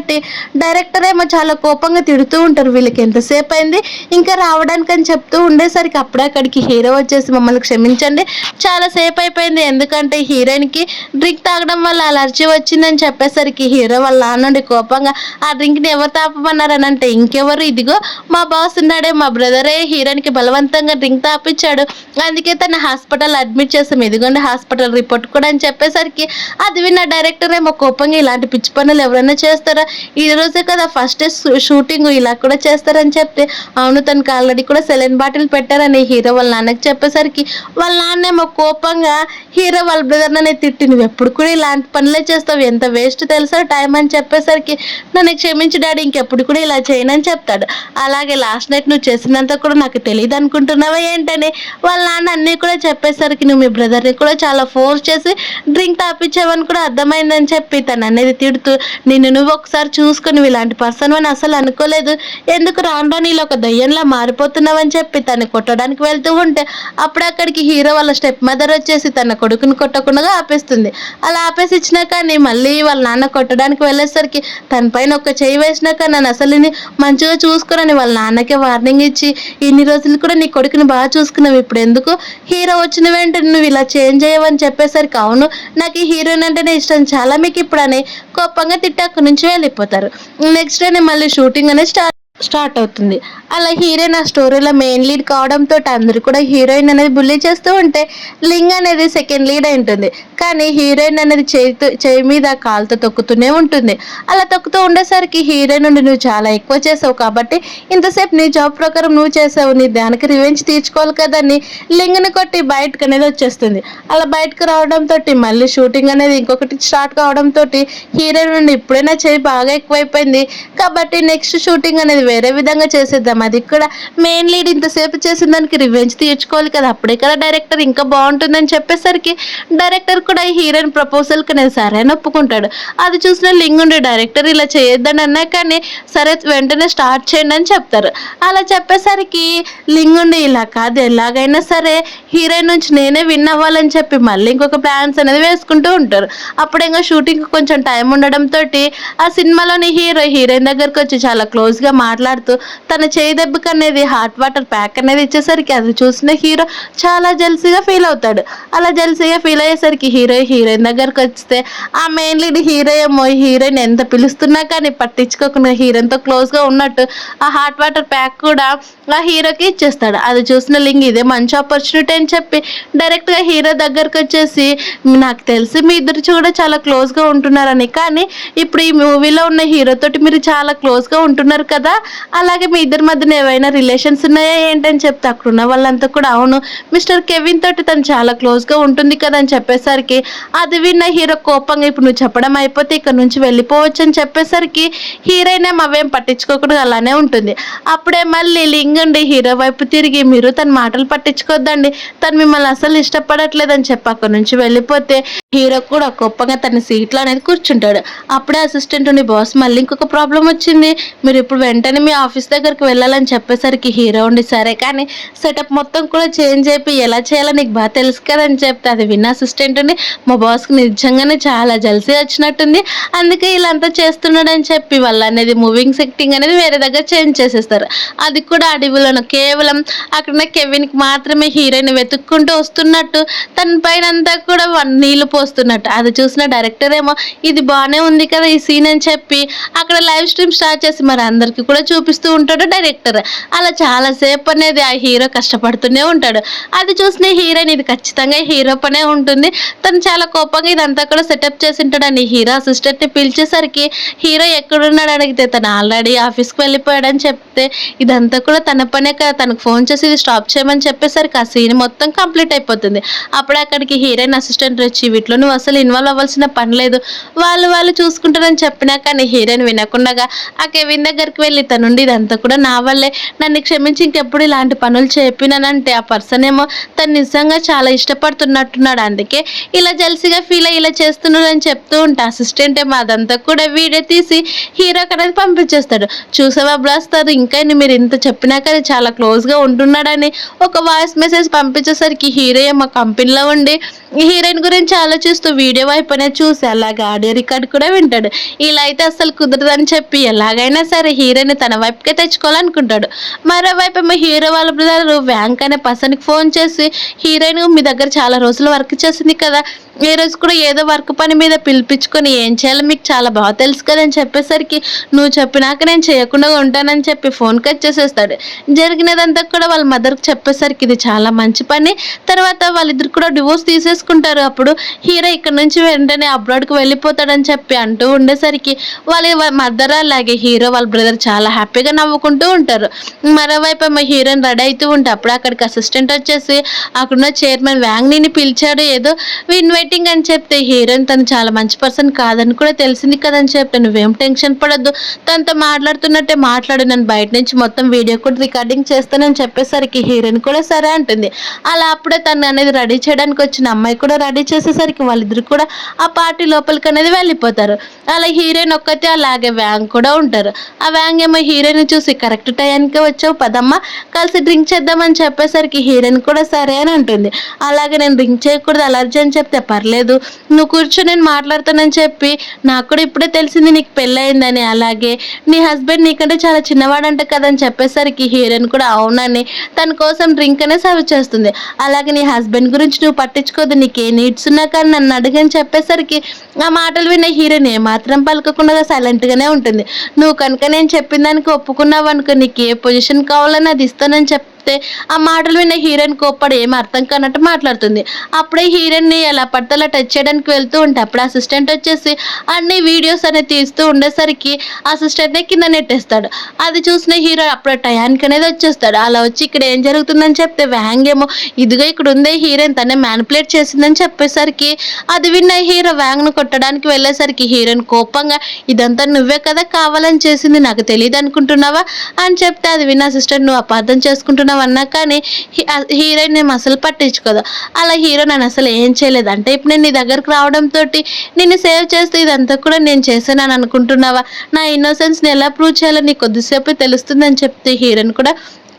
డైరెక్టర్ ఏమో చాలా కోపంగా తిడుతూ ఉంటారు, వీళ్ళకి ఎంతసేపు అయింది ఇంకా రావడానికి అని చెప్తూ ఉండేసరికి అప్పుడే అక్కడికి హీరో వచ్చేసి మమ్మల్ని క్షమించండి చాలా సేపు అయిపోయింది, ఎందుకంటే హీరోయిన్కి డ్రింక్ తాగడం వల్ల అలర్జీ వచ్చిందని చెప్పేసరికి హీరో వాళ్ళ నాన్నుండి కోపంగా ఆ డ్రింక్ని ఎవరు తాపమన్నారని అంటే ఇంకెవరు, ఇదిగో మా బాస్ ఉన్నాడే, మా బ్రదరే హీరోయిన్కి బలవంతంగా డ్రింక్ తాపించాడు, అందుకే తన హాస్పిటల్ అడ్మిట్ చేసాం, ఇదిగోండి హాస్పిటల్ రిపోర్ట్ కూడా అని చెప్పేసరికి అది విన్న డైరెక్టర్ ఏమో కోపంగా ఇలాంటి పిచ్చి పనులు ఎవరైనా చేస్తారా, ఈ రోజే కదా ఫస్ట్ షూటింగ్ ఇలా కూడా చేస్తారని చెప్తే అవును తనకి ఆల్రెడీ కూడా సెలైన్ బాటిల్ పెట్టారని హీరో వాళ్ళ నాన్నకి చెప్పేసరికి వాళ్ళ నాన్నేమో కోపంగా హీరో వాళ్ళ బ్రదర్ని తిట్టి నువ్వు ఎప్పుడు కూడా ఇలాంటి పనులే చేస్తావు, ఎంత వేస్ట్ తెలుసా టైం అని చెప్పేసరికి నన్ను క్షమించి డాడీ ఇంకెప్పుడు కూడా ఇలా చేయనని చెప్తాడు. అలాగే లాస్ట్ నైట్ నువ్వు చేసినంత కూడా నాకు తెలియదు అనుకుంటున్నావా ఏంటని వాళ్ళ నాన్న అన్నీ కూడా చెప్పేసరికి నువ్వు మీ బ్రదర్ని కూడా చాలా ఫోర్స్ చేసి డ్రింక్ తాపించావని కూడా అర్థమైందని చెప్పి తను అనేది తిడుతూ నిన్ను నువ్వు ఒకసారి చూసుకొని నువ్వు ఇలాంటి పర్సన్ అని అసలు అనుకోలేదు, ఎందుకు రాను నీళ్ళు ఒక దయ్యంలా మారిపోతున్నావని చెప్పి తను కొట్టడానికి వెళ్తూ ఉంటే అప్పుడు అక్కడికి హీరో వాళ్ళ స్టెప్ మదర్ వచ్చేసి తన కొడుకుని కొట్టకుండా ఆపేస్తుంది. అలా ఆపేసి ఇచ్చినా కానీ మళ్ళీ వాళ్ళ నాన్న కొట్టడానికి వెళ్ళేసరికి తన పైన ఒక చేయి వేసినాక నన్ను అసలు మంచిగా చూసుకుని వాళ్ళ నాన్నకే వార్నింగ్ ఇచ్చి ఇన్ని రోజులు కూడా నీ కొడుకుని బాగా చూసుకున్నావు, ఇప్పుడు ఎందుకు హీరో వచ్చిన వెంటనే నువ్వు ఇలా చేంజ్ అయ్యవని చెప్పేసరికి అవును నాకు ఈ హీరోయిన్ అంటేనే ఇష్టం చాలా మీకు ఇప్పుడు అని కోపంగా తిట్టి అక్కడి నుంచి వెళ్ళిపోతారు. నెక్స్ట్ డేనే మళ్ళీ షూటింగ్ అనేది స్టార్ట్ అవుతుంది. అలా హీరోయిన్ ఆ స్టోరీలో మెయిన్ లీడ్ కావడంతో అందరూ కూడా హీరోయిన్ అనేది బుల్లీ చేస్తూ ఉంటే లింగ్ అనేది సెకండ్ లీడ్ అయి ఉంటుంది, కానీ హీరోయిన్ అనేది చేయి మీద కాలుతో తొక్కుతూనే ఉంటుంది. అలా తొక్కుతూ ఉండేసరికి హీరోయిన్ నుండి నువ్వు చాలా ఎక్కువ చేసావు కాబట్టి ఇంతసేపు నీ జాబ్ ప్రకారం నువ్వు చేసావు, నీ దానికి రివెంజ్ తీర్చుకోవాలి కదా అని లింగ్ని కొట్టి బయటకు అనేది వచ్చేస్తుంది. అలా బయటకు రావడంతో మళ్ళీ షూటింగ్ అనేది ఇంకొకటి స్టార్ట్ కావడంతో హీరోయిన్ నుండి ఇప్పుడైనా చేయి బాగా ఎక్కువైపోయింది కాబట్టి నెక్స్ట్ షూటింగ్ అనేది వేరే విధంగా చేసేద్దాం, అది కూడా మెయిన్ లీడ్ ఇంతసేపు చేసిన దానికి రివెంజ్ తీర్చుకోవాలి కదా, అప్పుడే కదా డైరెక్టర్ ఇంకా బాగుంటుందని చెప్పేసరికి డైరెక్టర్ కూడా ఈ హీరోయిన్ ప్రపోజల్కి నేను సరే అని ఒప్పుకుంటాడు. అది చూసిన లింగ్ ఉండి డైరెక్టర్ ఇలా చేయొద్దని అన్నా కానీ సరే వెంటనే స్టార్ట్ చేయండి అని చెప్తారు. అలా చెప్పేసరికి లింగ్ ఉండి ఇలా కాదు ఎలాగైనా సరే హీరోయిన్ నుంచి నేనే విన్ అవ్వాలని చెప్పి మళ్ళీ ఇంకొక ప్లాన్స్ అనేది వేసుకుంటూ ఉంటారు. అప్పుడు ఇంకా షూటింగ్ కొంచెం టైం ఉండడంతో ఆ సినిమాలోని హీరోయిన్ దగ్గరకు వచ్చి చాలా క్లోజ్గా మాట్లాడుతూ తన చేయి దెబ్బకి అనేది హాట్ వాటర్ ప్యాక్ అనేది ఇచ్చేసరికి అది చూసిన హీరో చాలా జెల్సీగా ఫీల్ అవుతాడు. అలా జెల్సీగా ఫీల్ అయ్యేసరికి హీరోయిన్ దగ్గరకు వస్తే ఆ మెయిన్ లీడ్ హీరో ఏమో హీరోయిన్ ఎంత పిలుస్తున్నా కానీ పట్టించుకోకుండా హీరోయిన్తో క్లోజ్గా ఉన్నట్టు ఆ హాట్ వాటర్ ప్యాక్ కూడా ఆ హీరోకి ఇచ్చేస్తాడు. అది చూసిన లింగ్ ఇదే మంచి ఆపర్చునిటీ అని చెప్పి డైరెక్ట్గా హీరో దగ్గరకు వచ్చేసి నాకు తెలిసి మీ ఇద్దరు కూడా చాలా క్లోజ్గా ఉంటున్నారని, కానీ ఇప్పుడు ఈ మూవీలో ఉన్న హీరోతోటి మీరు చాలా క్లోజ్గా ఉంటున్నారు కదా, అలాగే మీ ఇద్దరి మధ్యన ఏవైనా రిలేషన్స్ ఉన్నాయా ఏంటని చెప్తే అక్కడ ఉన్న వాళ్ళంతా కూడా అవును మిస్టర్ కెవిన్ తోటి తను చాలా క్లోజ్గా ఉంటుంది కదా అని చెప్పేసరికి అది విన్న హీరో కోపంగా ఇప్పుడు నువ్వు చెప్పడం అయిపోతే ఇక్కడ నుంచి వెళ్ళిపోవచ్చు అని చెప్పేసరికి హీరోయిన్ ఏమో అవేం పట్టించుకోకుండా అలానే ఉంటుంది. అప్పుడే మళ్ళీ లింగ్ ఉండి హీరో వైపు తిరిగి మీరు తన మాటలు పట్టించుకోద్దండి, తను మిమ్మల్ని అసలు ఇష్టపడట్లేదని చెప్పి అక్కడ నుంచి వెళ్ళిపోతే హీరో కూడా కోపంగా తన సీట్లో అనేది కూర్చుంటాడు. అప్పుడే అసిస్టెంట్ ఉండి బాస్ మళ్ళీ ఇంకొక ప్రాబ్లం వచ్చింది, మీరు ఇప్పుడు వెంటనే మీ ఆఫీస్ దగ్గరికి వెళ్ళాలని చెప్పేసరికి హీరో ఉండి సరే కానీ సెటప్ మొత్తం కూడా చేంజ్ అయిపోయి ఎలా చేయాలో నీకు బాగా తెలుసు కదా అని చెప్తే అది విన్న అసిస్టెంట్ ఉండి మా బాస్కి నిజంగానే చాలా జల్సీ వచ్చినట్టుంది, అందుకే ఇలా అంతా చేస్తున్నాడని చెప్పి వాళ్ళు అనేది మూవింగ్ సెట్టింగ్ అనేది వేరే దగ్గర చేంజ్ చేసేస్తారు. అది కూడా అడవిలోను కేవలం అక్కడ కెవిన్కి మాత్రమే హీరోయిన్ వెతుక్కుంటూ వస్తున్నట్టు తన పైన అంతా కూడా నీళ్లు పోస్తున్నట్టు అది చూసిన డైరెక్టర్ ఏమో ఇది బాగానే ఉంది కదా ఈ సీన్ అని చెప్పి అక్కడ లైవ్ స్ట్రీమ్ స్టార్ట్ చేసి మరి అందరికి కూడా చూపిస్తూ ఉంటాడు డైరెక్టర్. అలా చాలాసేపు అనేది ఆ హీరో కష్టపడుతూనే ఉంటాడు. అది చూసిన హీరోయిన్ ఇది ఖచ్చితంగా హీరో పనే ఉంటుంది, తను చాలా కోపంగా ఇదంతా కూడా సెటప్ చేసి ఉంటాడని హీరో అసిస్టెంట్ని పిలిచేసరికి హీరో ఎక్కడున్నాడు అడిగితే తను ఆల్రెడీ ఆఫీస్కి వెళ్ళిపోయాడని చెప్తే ఇదంతా కూడా తన పనే కదా, తనకు ఫోన్ చేసి ఇది స్టాప్ చేయమని చెప్పేసరికి ఆ సీన్ మొత్తం కంప్లీట్ అయిపోతుంది. అప్పుడు అక్కడికి హీరోయిన్ అసిస్టెంట్ వచ్చి వీటిలో నువ్వు అసలు ఇన్వాల్వ్ అవ్వాల్సిన పని లేదు, వాళ్ళు చూసుకుంటారని చెప్పినా కానీ హీరోయిన్ వినకుండా ఆ కెవిన్ దగ్గరికి వెళ్ళి తనుండి ఇదంతా కూడా నా వల్లే, నన్ను క్షమించి ఇంకెప్పుడు ఇలాంటి పనులు చెప్పినానంటే ఆ పర్సన్ ఏమో తను నిజంగా చాలా ఇష్టపడుతున్నట్టున్నాడు, అందుకే ఇలా జల్సీగా ఫీల్ అయ్యి ఇలా చేస్తున్నాడు అని చెప్తూ ఉంటా అసిస్టెంట్ ఏమో అదంతా కూడా వీడియో తీసి హీరోకి అనేది పంపించేస్తాడు. చూసావా బ్లాస్తారు ఇంకా మీరు ఇంత చెప్పినా కానీ చాలా క్లోజ్గా ఉంటున్నాడని ఒక వాయిస్ మెసేజ్ పంపించేసరికి హీరో ఏమో కంపెనీలో ఉండి హీరోయిన్ గురించి ఆలోచిస్తూ వీడియో వైపు అనేది చూసి అలాగే ఆడియో రికార్డ్ కూడా వింటాడు. ఇలా అయితే అసలు కుదరదని చెప్పి ఎలాగైనా సరే హీరోయిన్ తన వైపుకే తెచ్చుకోవాలనుకుంటాడు. మరోవైపు ఏమో హీరో వాళ్ళ బ్రదర్ వ్యాంక్ అనే పర్సన్కి ఫోన్ చేసి హీరోయిన్ మీ దగ్గర చాలా రోజులు వర్క్ చేసింది కదా, ఏ రోజు కూడా ఏదో వర్క్ పని మీద పిలిపించుకొని ఏం చేయాలో మీకు చాలా బాగా తెలుసు కదా అని చెప్పేసరికి నువ్వు చెప్పినాక నేను చేయకుండా ఉంటానని చెప్పి ఫోన్ కట్ చేసేస్తాడు. జరిగినదంతా కూడా వాళ్ళ మదర్కి చెప్పేసరికి ఇది చాలా మంచి పని, తర్వాత వాళ్ళిద్దరు కూడా డివోర్స్ తీసేసుకుంటారు. అప్పుడు హీరో ఇక్కడ నుంచి వెంటనే అబ్రాడ్కి వెళ్ళిపోతాడని చెప్పి అంటూ ఉండేసరికి వాళ్ళ మదర్ అలాగే హీరో వాళ్ళ బ్రదర్ చాలా హ్యాపీగా నవ్వుకుంటూ ఉంటారు. మరోవైపు ఏమో హీరోయిన్ రెడీ అవుతూ ఉంటే అప్పుడు అక్కడికి అసిస్టెంట్ వచ్చేసి అక్కడున్న చైర్మన్ వ్యాంగ్ని పిలిచాడు ఏదో ఇన్వైటింగ్ అని చెప్తే హీరోయిన్ తను చాలా మంచి పర్సన్ కాదని కూడా తెలిసింది కదని చెప్తే నువ్వేం టెన్షన్ పడద్దు, తనతో మాట్లాడుతున్నట్టే మాట్లాడు, నేను బయట నుంచి మొత్తం వీడియో కూడా రికార్డింగ్ చేస్తానని చెప్పేసరికి హీరోయిన్ కూడా సరే అంటుంది. అలా అప్పుడే తను అనేది రెడీ చేయడానికి వచ్చిన అమ్మాయి కూడా రెడీ చేసేసరికి వాళ్ళిద్దరు కూడా ఆ పార్టీ లోపలికి అనేది వెళ్ళిపోతారు. అలా హీరోయిన్ ఒక్కతే అలాగే వ్యాంగ్ కూడా ఉంటారు. ఆ వ్యాంగ్ ఏమో హీరోయిన్ చూసి కరెక్ట్ టైంకే వచ్చావు పదమ్మ కలిసి డ్రింక్ చేద్దామని చెప్పేసరికి హీరోయిన్ కూడా సరే అని అంటుంది. అలాగే నేను డ్రింక్ చేయకూడదు అలర్జీ అని చెప్తే పర్లేదు నువ్వు కూర్చో నేను మాట్లాడతానని చెప్పి నాకు కూడా ఇప్పుడే తెలిసింది నీకు పెళ్ళయిందని, అలాగే నీ హస్బెండ్ నీకంటే చాలా చిన్నవాడంట కదని చెప్పేసరికి హీరోయిన్ కూడా అవునని తన కోసం డ్రింక్ అనే సర్వ్ చేస్తుంది. అలాగే నీ హస్బెండ్ గురించి నువ్వు పట్టించుకోదు, నీకు ఏ నీడ్స్ ఉన్నా కానీ నన్ను అడిగని చెప్పేసరికి ఆ మాటలు విన్న హీరోయిన్ ఏమాత్రం పలకకుండా సైలెంట్గానే ఉంటుంది. నువ్వు కనుక నేను చెప్పిన దానికి ఒప్పుకున్నావు అనుకో నీకు ఏ పొజిషన్ కావాలని అది ఇస్తానని చెప్తే ఆ మాటలు విన్న హీరోయిన్ కోప్పడి ఏం అర్థం కానట్టు మాట్లాడుతుంది. అప్పుడే హీరోయిన్ని ఎలా పడితే అలా టచ్ చేయడానికి వెళ్తూ ఉంటే అప్పుడు అసిస్టెంట్ వచ్చేసి అన్ని వీడియోస్ అనేది తీస్తూ ఉండేసరికి అసిస్టెంట్ని కింద నెట్టేస్తాడు. అది చూసిన హీరో అప్పుడే టయానికి అనేది వచ్చేస్తాడు. అలా వచ్చి ఇక్కడ ఏం జరుగుతుందని చెప్తే వ్యాంగ్ ఏమో ఇదిగో ఇక్కడ ఉందే హీరోయిన్ తనే మ్యానిపులేట్ చేసిందని చెప్పేసరికి అది విన్న హీరో వ్యాంగ్ను కొట్టడానికి వెళ్ళేసరికి హీరోయిన్ కోపంగా ఇదంతా నువ్వే కదా కావాలని చేసింది నాకు తెలియదు అనుకుంటున్నావా అని చెప్తే అది విన్న అసిస్టెంట్ నువ్వు అపార్థం చేసుకుంటున్నావు అన్నా కానీ హీరోయిన్ నేను అసలు పట్టించుకోదు. అలా హీరో నన్ను అసలు ఏం చేయలేదు అంటే ఇప్పుడు నేను నీ దగ్గరకు రావడంతో నిన్ను సేవ్ చేస్తే ఇదంతా కూడా నేను చేశానని అనుకుంటున్నావా, నా ఇన్నోసెన్స్ని ఎలా ప్రూవ్ చేయాలో నీకు కొద్దిసేపు తెలుస్తుందని చెప్తే హీరోయిన్ కూడా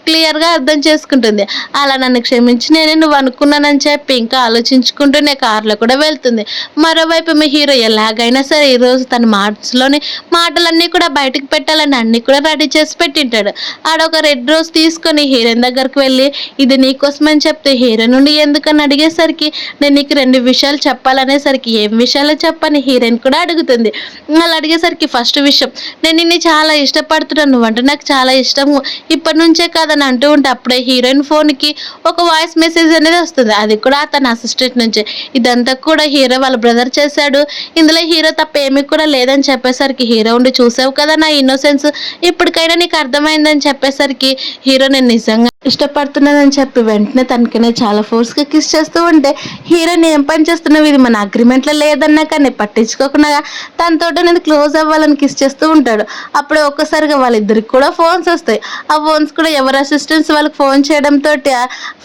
క్లియర్గా అర్థం చేసుకుంటుంది. అలా నన్ను క్షమించి నేనే నువ్వు అనుకున్నానని చెప్పి ఇంకా ఆలోచించుకుంటూనే కార్లో కూడా వెళ్తుంది. మరోవైపు మీ హీరో ఎలాగైనా సరే ఈరోజు తన మనసులోని మాటలన్నీ కూడా బయటకు పెట్టాలని అన్ని కూడా రెడీ చేసి పెట్టింటాడు. ఆడొక రెడ్ రోజ్ తీసుకొని హీరోయిన్ దగ్గరికి వెళ్ళి ఇది నీకోసమని చెప్తే హీరోయిన్ నుండి ఎందుకని అడిగేసరికి నేను నీకు 2 విషయాలు చెప్పాలనేసరికి ఏం విషయాలు చెప్పని హీరోయిన్ కూడా అడుగుతుంది. అలా అడిగేసరికి ఫస్ట్ విషయం నేను నిన్ను చాలా ఇష్టపడుతున్నాను, నువ్వంటే నాకు చాలా ఇష్టము, ఇప్పటి నుంచే కాదని అంటూ ఉంటే అప్పుడే హీరోయిన్ ఫోన్కి ఒక వాయిస్ మెసేజ్ అనేది వస్తుంది. అది కూడా తన అసిస్టెంట్ నుంచి. ఇదంతా కూడా హీరో వాళ్ళ బ్రదర్ చేశాడు, ఇందులో హీరో తప్ప ఏమీ కూడా లేదని చెప్పేసరికి హీరో ఉండి చూసావు కదా నా ఇన్నోసెన్స్, ఇప్పటికైనా నీకు అర్థమైందని చెప్పేసరికి హీరో నేను నిజంగా ఇష్టపడుతున్నానని చెప్పి వెంటనే తనకనే చాలా ఫోర్స్గా కిస్ చేస్తూ ఉంటే హీరోయిన్ ఏం పని చేస్తున్నావు, ఇది మన అగ్రిమెంట్లో లేదన్నా కానీ పట్టించుకోకుండా తనతో నేను క్లోజ్ అవ్వాలని కిస్ చేస్తూ ఉంటాడు. అప్పుడే ఒక్కసారిగా వాళ్ళిద్దరికి కూడా ఫోన్స్ వస్తాయి. ఆ ఫోన్స్ కూడా ఎవరి అసిస్టెంట్స్ వాళ్ళకి ఫోన్ చేయడంతో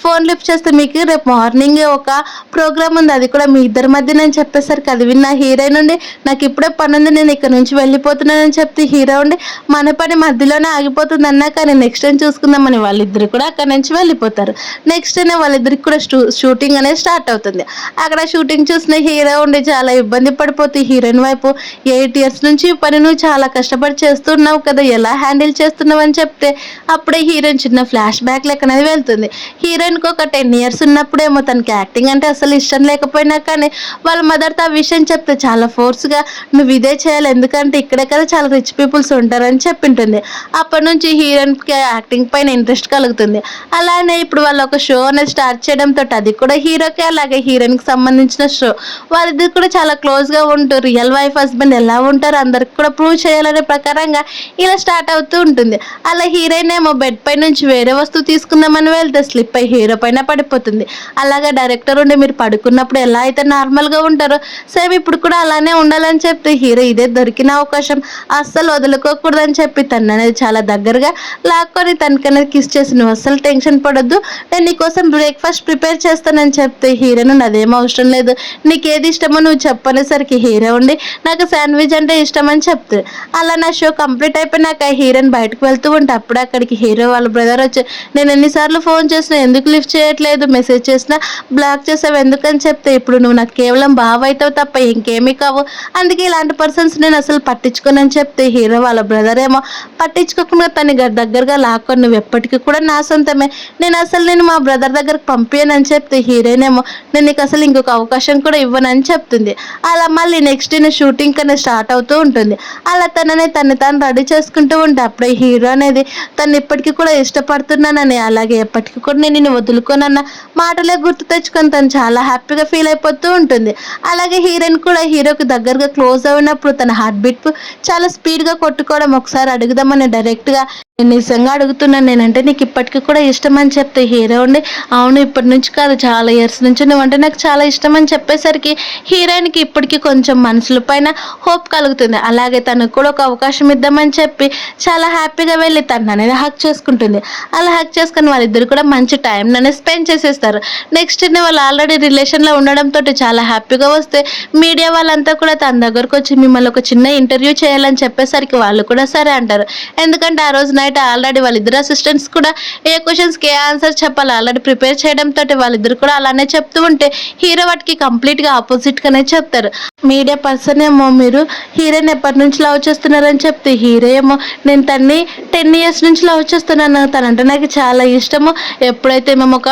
ఫోన్ లిఫ్ట్ చేస్తే మీకు రేపు మార్నింగ్ ఒక ప్రోగ్రామ్ ఉంది, అది కూడా మీ ఇద్దరి మధ్య నేను చెప్పేసరికి అది విన్న హీరోయిన్ నుండి నాకు ఇప్పుడే పని ఉంది, నేను ఇక్కడ నుంచి వెళ్ళిపోతున్నానని చెప్తే హీరో ఉండి మన పని మధ్యలోనే ఆగిపోతుంది అన్నా కానీ నెక్స్ట్ టైం చూసుకుందామని వాళ్ళిద్దరు కూడా అక్కడ నుంచి వెళ్ళిపోతారు. నెక్స్ట్ డే వాళ్ళిద్దరికి కూడా షూటింగ్ అనేది స్టార్ట్ అవుతుంది. అక్కడ షూటింగ్ చూసిన హీరో ఉండి చాలా ఇబ్బంది పడిపోతే హీరోయిన్ వైపు 8 years నుంచి ఈ పని నువ్వు చాలా కష్టపడి చేస్తున్నావు కదా, ఎలా హ్యాండిల్ చేస్తున్నావు అని చెప్తే అప్పుడే హీరోయిన్ చిన్న ఫ్లాష్ బ్యాక్ లెక్క అనేది వెళ్తుంది. హీరోయిన్కి ఒక 10 years ఉన్నప్పుడేమో తనకి యాక్టింగ్ అంటే అసలు ఇష్టం లేకపోయినా కానీ వాళ్ళ మదర్తో ఆ విషయం చెప్తే చాలా ఫోర్స్గా నువ్వు ఇదే చేయాలి, ఎందుకంటే ఇక్కడే కదా చాలా రిచ్ పీపుల్స్ ఉంటారని చెప్పింటుంది. అప్పటి నుంచి హీరోయిన్కి యాక్టింగ్ పైన ఇంట్రెస్ట్ కలుగుతుంది. అలానే ఇప్పుడు వాళ్ళు ఒక షో అనేది స్టార్ట్ చేయడంతో అది కూడా హీరోకి అలాగే హీరోయిన్కి సంబంధించిన షో. వాళ్ళిద్దరు కూడా చాలా క్లోజ్గా ఉంటూ రియల్ వైఫ్ హస్బెండ్ ఎలా ఉంటారో అందరికి కూడా ప్రూవ్ చేయాలనే ప్రకారంగా ఇలా స్టార్ట్ అవుతూ ఉంటుంది. అలా హీరోయిన్ ఏమో బెడ్ పై నుంచి వేరే వస్తువు తీసుకుందామని వెళ్తే స్లిప్ అయి హీరో పైన పడిపోతుంది. అలాగే డైరెక్టర్ ఉండి మీరు పడుకున్నప్పుడు ఎలా అయితే నార్మల్గా ఉంటారో సేమ్ ఇప్పుడు కూడా అలానే ఉండాలని చెప్తే హీరో ఇదే దొరికిన అవకాశం అస్సలు వదులుకోకూడదని చెప్పి తను అనేది చాలా దగ్గరగా లాక్కొని తనకనేది కిస్ చేసి నువ్వు అస్సలు టెన్షన్ పడొద్దు, నేను నీకోసం బ్రేక్ఫాస్ట్ ప్రిపేర్ చేస్తానని చెప్తే హీరో నుండి అదేం అవసరం లేదు, నీకు ఏది ఇష్టమో నువ్వు చెప్పనేసరికి హీరో ఉండి నాకు శాండ్విచ్ అంటే ఇష్టం అని చెప్తాడు. అలా నా షో కంప్లీట్ అయిపోయినాక హీరోయిన్ బయటకు వెళ్తూ ఉంటే అప్పుడే అక్కడికి హీరో వాళ్ళ బ్రదర్ వచ్చి నేను ఎన్నిసార్లు ఫోన్ చేసినా ఎందుకు లిఫ్ట్ చేయట్లేదు, మెసేజ్ చేసినా బ్లాక్ చేసావు ఎందుకని చెప్తే ఇప్పుడు నువ్వు నాకు కేవలం బావ అవుతావు తప్ప ఇంకేమీ కావు, అందుకే ఇలాంటి పర్సన్స్ నేను అసలు పట్టించుకోనని చెప్తే హీరో వాళ్ళ బ్రదర్ ఏమో పట్టించుకోకుండా తన దగ్గరగా లాక్కొని నువ్వు ఎప్పటికీ కూడా నా సొంతమే, నేను మా బ్రదర్ దగ్గరకు పంపించనని చెప్తే హీరోయిన్ ఏమో నేను నీకు అసలు ఇంకొక అవకాశం కూడా ఇవ్వనని చెప్తుంది. అలా మళ్ళీ నెక్స్ట్ డే షూటింగ్ అనేది స్టార్ట్ అవుతూ ఉంటుంది. అలా తనని తాను రెడీ చేసుకుంటూ ఉంటే అప్పుడే హీరో అనేది తను ఇప్పటికీ కూడా ఇష్టపడుతున్నానని అలాగే ఎప్పటికీ కూడా నేను నిన్ను వదులుకోనన్న మాటలే గుర్తు తెచ్చుకొని తను చాలా హ్యాపీగా ఫీల్ అయిపోతూ ఉంటుంది. అలాగే హీరోయిన్ కూడా హీరోకి దగ్గరగా క్లోజ్ అయినప్పుడు తన హార్ట్ బీట్ చాలా స్పీడ్గా కొట్టుకోవడం ఒకసారి అడుగుదామని డైరెక్ట్గా నేను నిజంగా అడుగుతున్నాను, నేనంటే నీకు ఇప్పటికీ కూడా ఇష్టం అని చెప్తే హీరో ఉండి అవును ఇప్పటి నుంచి కాదు చాలా ఇయర్స్ నుంచి నువ్వంటే నాకు చాలా ఇష్టం అని చెప్పేసరికి హీరోయిన్కి ఇప్పటికీ కొంచెం మనసుల పైన హోప్ కలుగుతుంది. అలాగే తనకు కూడా ఒక అవకాశం ఇద్దామని చెప్పి చాలా హ్యాపీగా వెళ్ళి తను అనేది హక్ చేసుకుంటుంది. అలా హక్ చేసుకుని వాళ్ళిద్దరు కూడా మంచి టైం అనేది స్పెండ్ చేసేస్తారు. నెక్స్ట్ డే వాళ్ళు ఆల్రెడీ రిలేషన్లో ఉండడంతో చాలా హ్యాపీగా వస్తే మీడియా వాళ్ళంతా కూడా తన దగ్గరకు వచ్చి మిమ్మల్ని ఒక చిన్న ఇంటర్వ్యూ చేయాలని చెప్పేసరికి వాళ్ళు కూడా సరే అంటారు. ఎందుకంటే ఆ రోజు నైట్ ఆల్రెడీ వాళ్ళిద్దరు అసిస్టెంట్స్ కూడా ఏ క్వశ్చన్స్కి ఏ ఆన్సర్ చెప్పాలి ఆల్రెడీ ప్రిపేర్ చేయడంతో వాళ్ళిద్దరు కూడా అలానే చెప్తూ ఉంటే హీరో వాటికి కంప్లీట్గా ఆపోజిట్గానే చెప్తారు. మీడియా పర్సన్ ఏమో మీరు హీరోయిన్ ఎప్పటి నుంచి లవ్ చేస్తున్నారని చెప్తే హీరో ఏమో నేను తన్ని 10 years నుంచి లవ్ చేస్తున్నాను, తనంటే నాకు చాలా ఇష్టము, ఎప్పుడైతే మేము ఒక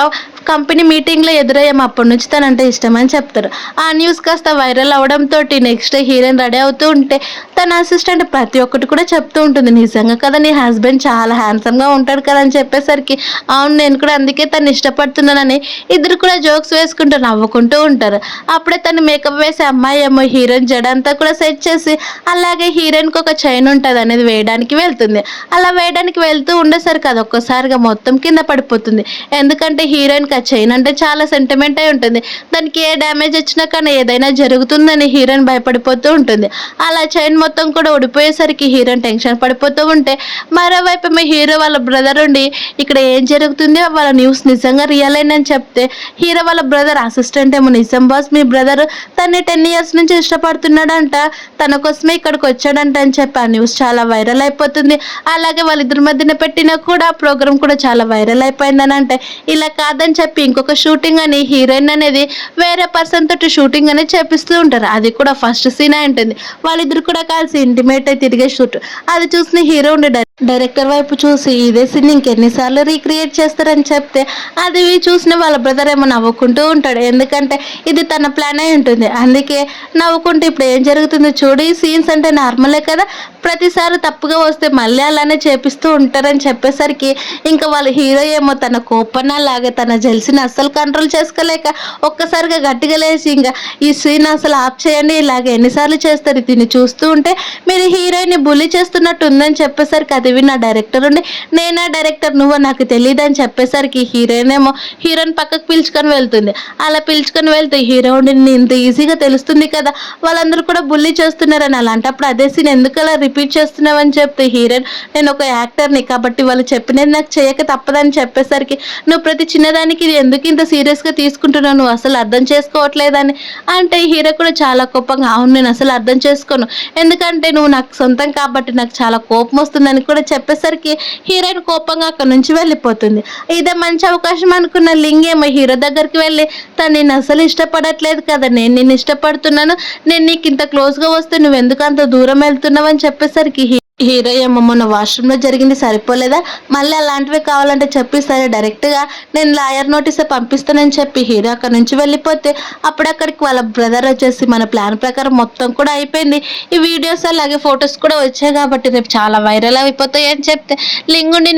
కంపెనీ మీటింగ్లో ఎదురయ్యాము అప్పటి నుంచి తనంటే ఇష్టం అని చెప్తారు. ఆ న్యూస్ కాస్త వైరల్ అవడంతో నెక్స్ట్ డే హీరోయిన్ రెడీ అవుతూ ఉంటే తన అసిస్టెంట్ ప్రతి ఒక్కటి కూడా చెప్తూ ఉంటుంది నిజంగా కదా నీ హస్బెండ్ చాలా హ్యాండ్సమ్గా ఉంటాడు కదా అని చెప్పేసరికి అవును నేను కూడా అందుకే తను ఇష్టపడుతున్నానని ఇద్దరు కూడా జోక్స్ వేసుకుంటూ నవ్వుకుంటూ ఉంటారు. అప్పుడే తను మేకప్ వేసే అమ్మాయి ఏమో హీరోయిన్ జడ అంతా కూడా సెట్ చేసి అలాగే హీరోయిన్కి ఒక చైన్ ఉంటుంది అనేది వేయడానికి వెళ్తుంది. అలా వేయడానికి వెళ్తూ ఉండేసరికి అది ఒక్కసారిగా మొత్తం కింద పడిపోతుంది. ఎందుకంటే హీరోయిన్ హీరోయిన్కి ఆ చైన్ అంటే చాలా సెంటిమెంట్ అయి ఉంటుంది. దానికి ఏ డ్యామేజ్ వచ్చినా కానీ ఏదైనా జరుగుతుందని హీరోయిన్ భయపడిపోతూ ఉంటుంది. అలా చైన్ మొత్తం కూడా ఊడిపోయేసరికి హీరోయిన్ టెన్షన్ పడిపోతూ ఉంటే, మరోవైపు మీ హీరో వాళ్ళ బ్రదర్ ఉండి ఇక్కడ ఏం జరుగుతుంది వాళ్ళ న్యూస్ నిజంగా రియల్ అని చెప్తే, హీరో వాళ్ళ బ్రదర్ అసిస్టెంట్ ఏమో నిజం బాస్ మీ బ్రదర్ తన్ని 10 years నుంచి ఇష్టపడుతున్నాడంట, తన కోసమే ఇక్కడికి వచ్చాడంట అని చెప్పి ఆ న్యూస్ చాలా వైరల్ అయిపోతుంది. అలాగే వాళ్ళిద్దరి మధ్యన పెట్టిన కూడా ప్రోగ్రామ్ కూడా చాలా వైరల్ అయిపోయిందని అంటే, ఇలా కాదని చెప్పి ఇంకొక షూటింగ్ అని హీరోయిన్ అనేది వేరే పర్సన్ తోటి షూటింగ్ అనేది చేపిస్తూ ఉంటారు. అది కూడా ఫస్ట్ సీన్ అయి ఉంటుంది. వాళ్ళిద్దరు కూడా కలిసి ఇంటిమేట్ అయి తిరిగే షూట్. అది చూసిన హీరో ఉండే డైరెక్టర్ వైపు చూసి ఇదే సీన్ ఇంకెన్నిసార్లు రీక్రియేట్ చేస్తారని చెప్తే, అది చూసిన వాళ్ళ బ్రదర్ ఏమో నవ్వుకుంటూ ఉంటాడు. ఎందుకంటే ఇది తన ప్లాన్ అయి ఉంటుంది. అందుకే నవ్వుకుంటూ ఇప్పుడు ఏం జరుగుతుందో చూడు, ఈ సీన్స్ అంటే నార్మలే కదా, ప్రతిసారి తప్పుగా వస్తే మళ్ళీ అలానే చేపిస్తూ ఉంటారని చెప్పేసరికి ఇంకా వాళ్ళ హీరో ఏమో తన కోపన లాగా తన జెల్సీని అస్సలు కంట్రోల్ చేసుకోలేక ఒక్కసారిగా గట్టిగా లేచి ఇంకా ఈ సీన్ అసలు ఆఫ్ చేయండి, ఇలాగ ఎన్నిసార్లు చేస్తారు, దీన్ని చూస్తూ ఉంటే మీరు హీరోయిన్ని బుల్లి చేస్తున్నట్టు ఉందని చెప్పేసరికి అది విన్న డైరెక్టర్ ఉండి, నేనా డైరెక్టర్ నువ్వు నాకు తెలియదు అని చెప్పేసరికి హీరోయిన్ పక్కకు పిలుచుకొని వెళ్తుంది. అలా పిలుచుకొని వెళ్తే హీరో ఉండి ఇంత ఈజీగా తెలుస్తుంది కదా వాళ్ళందరూ కూడా బుల్లి చేస్తున్నారని, అలాంటప్పుడు అదే సీన్ ఎందుకు అలా రిపీట్ చేస్తున్నావని చెప్తే హీరోయిన్, నేను ఒక యాక్టర్ని కాబట్టి వాళ్ళు చెప్పినది నాకు చేయక తప్పదని చెప్పేసరికి, నువ్వు ప్రతి చిన్నదానికి ఎందుకు ఇంత సీరియస్గా తీసుకుంటున్నావు, నువ్వు అసలు అర్థం చేసుకోవట్లేదని అంటే హీరో కూడా చాలా కోపంగా, అవును నేను అసలు అర్థం చేసుకోను, ఎందుకంటే నువ్వు నాకు సొంతం కాబట్టి నాకు చాలా కోపం వస్తుందని కూడా చెప్పేసరికి హీరోయిన్ కోపంగా అక్కడ నుంచి వెళ్ళిపోతుంది. ఇదే మంచి అవకాశం అనుకున్న లింగ్ ఏమో హీరో దగ్గరికి వెళ్ళి, తను నేను అసలు ఇష్టపడట్లేదు కదా, నేను నిన్ను ఇష్టపడుతున్నాను, నేను నీకు ఇంత క్లోజ్గా వస్తే నువ్వు ఎందుకు అంత దూరం వెళ్తున్నావు అని చెప్పేసరికి హీరో ఏమో మొన్న వాష్రూమ్లో జరిగింది సరిపోలేదా, మళ్ళీ అలాంటివి కావాలంటే చెప్పి సరే డైరెక్ట్గా నేను లాయర్ నోటీసే పంపిస్తానని చెప్పి హీరో అక్కడ నుంచి వెళ్ళిపోతే, అప్పుడక్కడికి వాళ్ళ బ్రదర్ వచ్చేసి మన ప్లాన్ ప్రకారం మొత్తం కూడా అయిపోయింది, ఈ వీడియోస్ అలాగే ఫొటోస్ కూడా వచ్చాయి కాబట్టి రేపు చాలా వైరల్ అయిపోతాయి అని చెప్తే, లింగుండి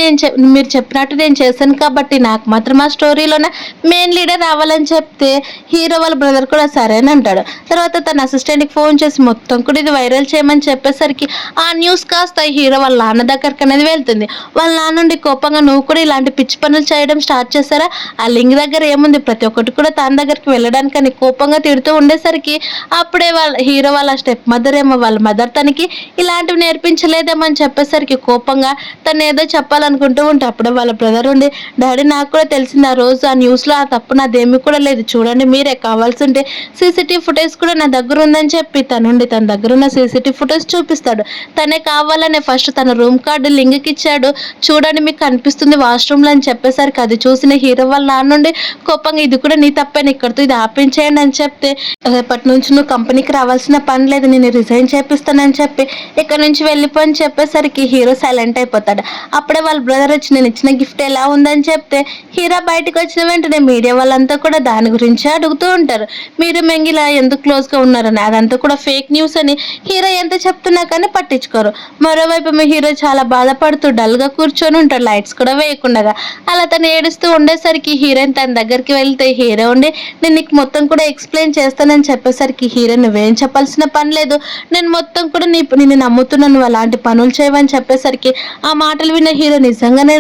మీరు చెప్పినట్టు నేను చేశాను కాబట్టి నాకు మాత్రం ఆ స్టోరీలోనే మెయిన్ లీడర్ రావాలని చెప్తే హీరో వాళ్ళ బ్రదర్ కూడా సరే అని అంటాడు. తర్వాత తన అసిస్టెంట్కి ఫోన్ చేసి మొత్తం కూడా ఇది వైరల్ చేయమని చెప్పేసరికి ఆ న్యూస్ కాస్త హీరో వాళ్ళ నాన్న దగ్గరికి అనేది వెళ్తుంది. వాళ్ళ నాన్న నుండి కోపంగా, నువ్వు కూడా ఇలాంటి పిచ్చి పనులు చేయడం స్టార్ట్ చేస్తారా, ఆ లింక్ దగ్గర ఏముంది, ప్రతి ఒక్కటి కూడా తన దగ్గరికి వెళ్ళడానికి అని కోపంగా తిడుతూ ఉండేసరికి అప్పుడే వాళ్ళ హీరో వాళ్ళ స్టెప్ మదర్ ఏమో వాళ్ళ మదర్ తనకి ఇలాంటివి నేర్పించలేదేమో అని చెప్పేసరికి కోపంగా తను ఏదో చెప్పాలనుకుంటూ ఉంటే, అప్పుడే వాళ్ళ బ్రదర్ ఉండి, డాడీ నాకు కూడా తెలిసింది ఆ రోజు ఆ న్యూస్లో ఆ తప్పు నాదేమీ కూడా లేదు, చూడండి మీరే కావాల్సి ఉంటే సీసీటీవీ ఫుటేజ్ కూడా నా దగ్గర ఉందని చెప్పి తన దగ్గర ఉన్న సీసీటీవీ ఫుటేజ్ చూపిస్తాడు. తనే కావాలని ఫస్ట్ తన రూమ్ కార్డు లింక్కి ఇచ్చాడు, చూడండి మీకు కనిపిస్తుంది వాష్రూమ్లో అని చెప్పేసరికి అది చూసిన హీరో వాళ్ళ నాన్న నుండి కోపంగా, ఇది కూడా నీ తప్పని ఇక్కడితో ఇది ఆపించేయండి అని చెప్తే, రేపటి నుంచి నువ్వు కంపెనీకి రావాల్సిన పని లేదు, నేను రిజైన్ చేపిస్తానని చెప్పి ఇక్కడ నుంచి వెళ్ళిపోని చెప్పేసరికి హీరో సైలెంట్ అయిపోతాడు. అప్పుడే వాళ్ళ బ్రదర్ వచ్చి నేను ఇచ్చిన గిఫ్ట్ ఎలా ఉందని చెప్తే, హీరో బయటకు వచ్చిన వెంటనే మీడియా వాళ్ళంతా కూడా దాని గురించి అడుగుతూ ఉంటారు, మీరు మెంగిలా ఎందుకు క్లోజ్గా ఉన్నారని, అదంతా కూడా ఫేక్ న్యూస్ అని హీరో ఎంత చెప్తున్నా కానీ పట్టించుకోరు. మరోవైపు మీ హీరో చాలా బాధపడుతూ డల్గా కూర్చొని ఉంటాడు, లైట్స్ కూడా వేయకుండా. అలా తను ఏడుస్తూ ఉండేసరికి హీరోయిన్ తన దగ్గరికి వెళ్తే హీరో ఉండి, నేను నీకు మొత్తం కూడా ఎక్స్ప్లెయిన్ చేస్తానని చెప్పేసరికి హీరో, నువ్వేం చెప్పాల్సిన పని లేదు, నేను మొత్తం కూడా నిన్ను నమ్ముతున్నాను, నువ్వు అలాంటి పనులు చేయవని చెప్పేసరికి ఆ మాటలు విన్న హీరో, నిజంగానే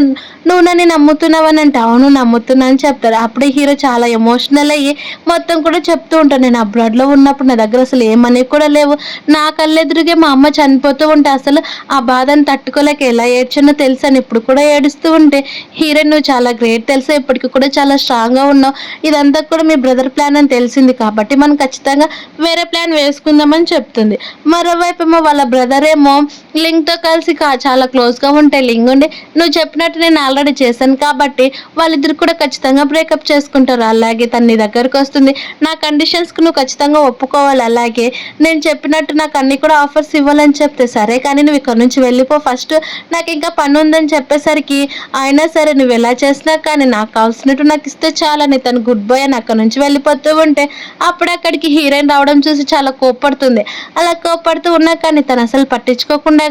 నువ్వు నన్ను నమ్ముతున్నావని అంటే, అవును నమ్ముతున్నా అని చెప్తారు. అప్పుడే హీరో చాలా ఎమోషనల్ అయ్యి మొత్తం కూడా చెప్తూ ఉంటాను, నేను అబ్రాడ్లో ఉన్నప్పుడు నా దగ్గర అసలు ఏమని కూడా లేవు, నా కళ్ళెదురుగే మా అమ్మ చనిపోతూ ఉంటే అసలు ఆ బాధను తట్టుకోలేక ఎలా ఏడ్చానో తెలుసాను, ఇప్పుడు కూడా ఏడుస్తూ ఉంటే, హీరోయిన్ నువ్వు చాలా గ్రేట్ తెలుసా, ఇప్పటికి కూడా చాలా స్ట్రాంగ్గా ఉన్నావు, ఇదంతా కూడా మీ బ్రదర్ ప్లాన్ అని తెలిసింది కాబట్టి మనం ఖచ్చితంగా వేరే ప్లాన్ వేసుకుందామని చెప్తుంది. మరోవైపు ఏమో వాళ్ళ బ్రదర్ ఏమో లింక్తో కలిసి చాలా క్లోజ్గా ఉంటే లింక్ ఉండి, నువ్వు చెప్పినట్టు నేను ఆల్రెడీ చేశాను కాబట్టి వాళ్ళిద్దరు కూడా ఖచ్చితంగా బ్రేకప్ చేసుకుంటారు, అలాగే తన నీ దగ్గరకు వస్తుంది, నా కండిషన్స్కి నువ్వు ఖచ్చితంగా ఒప్పుకోవాలి, అలాగే నేను చెప్పినట్టు నాకు అన్ని కూడా ఆఫర్స్ ఇవ్వాలని చెప్తే, సరే కానీ నువ్వు ఇక్కడ నుంచి వెళ్ళిపో, ఫస్ట్ నాకు ఇంకా పని ఉందని చెప్పేసరికి, అయినా సరే నువ్వు ఎలా చేసినా కానీ నాకు కావాల్సినట్టు నాకు ఇస్తే చాలని తను గుడ్ బై అని అక్కడ నుంచి వెళ్ళిపోతూ ఉంటే, అప్పుడు అక్కడికి హీరోయిన్ రావడం చూసి చాలా కోప్పడుతుంది. అలా కోప్పడుతూ ఉన్నా కానీ తను అసలు పట్టించుకోకుండా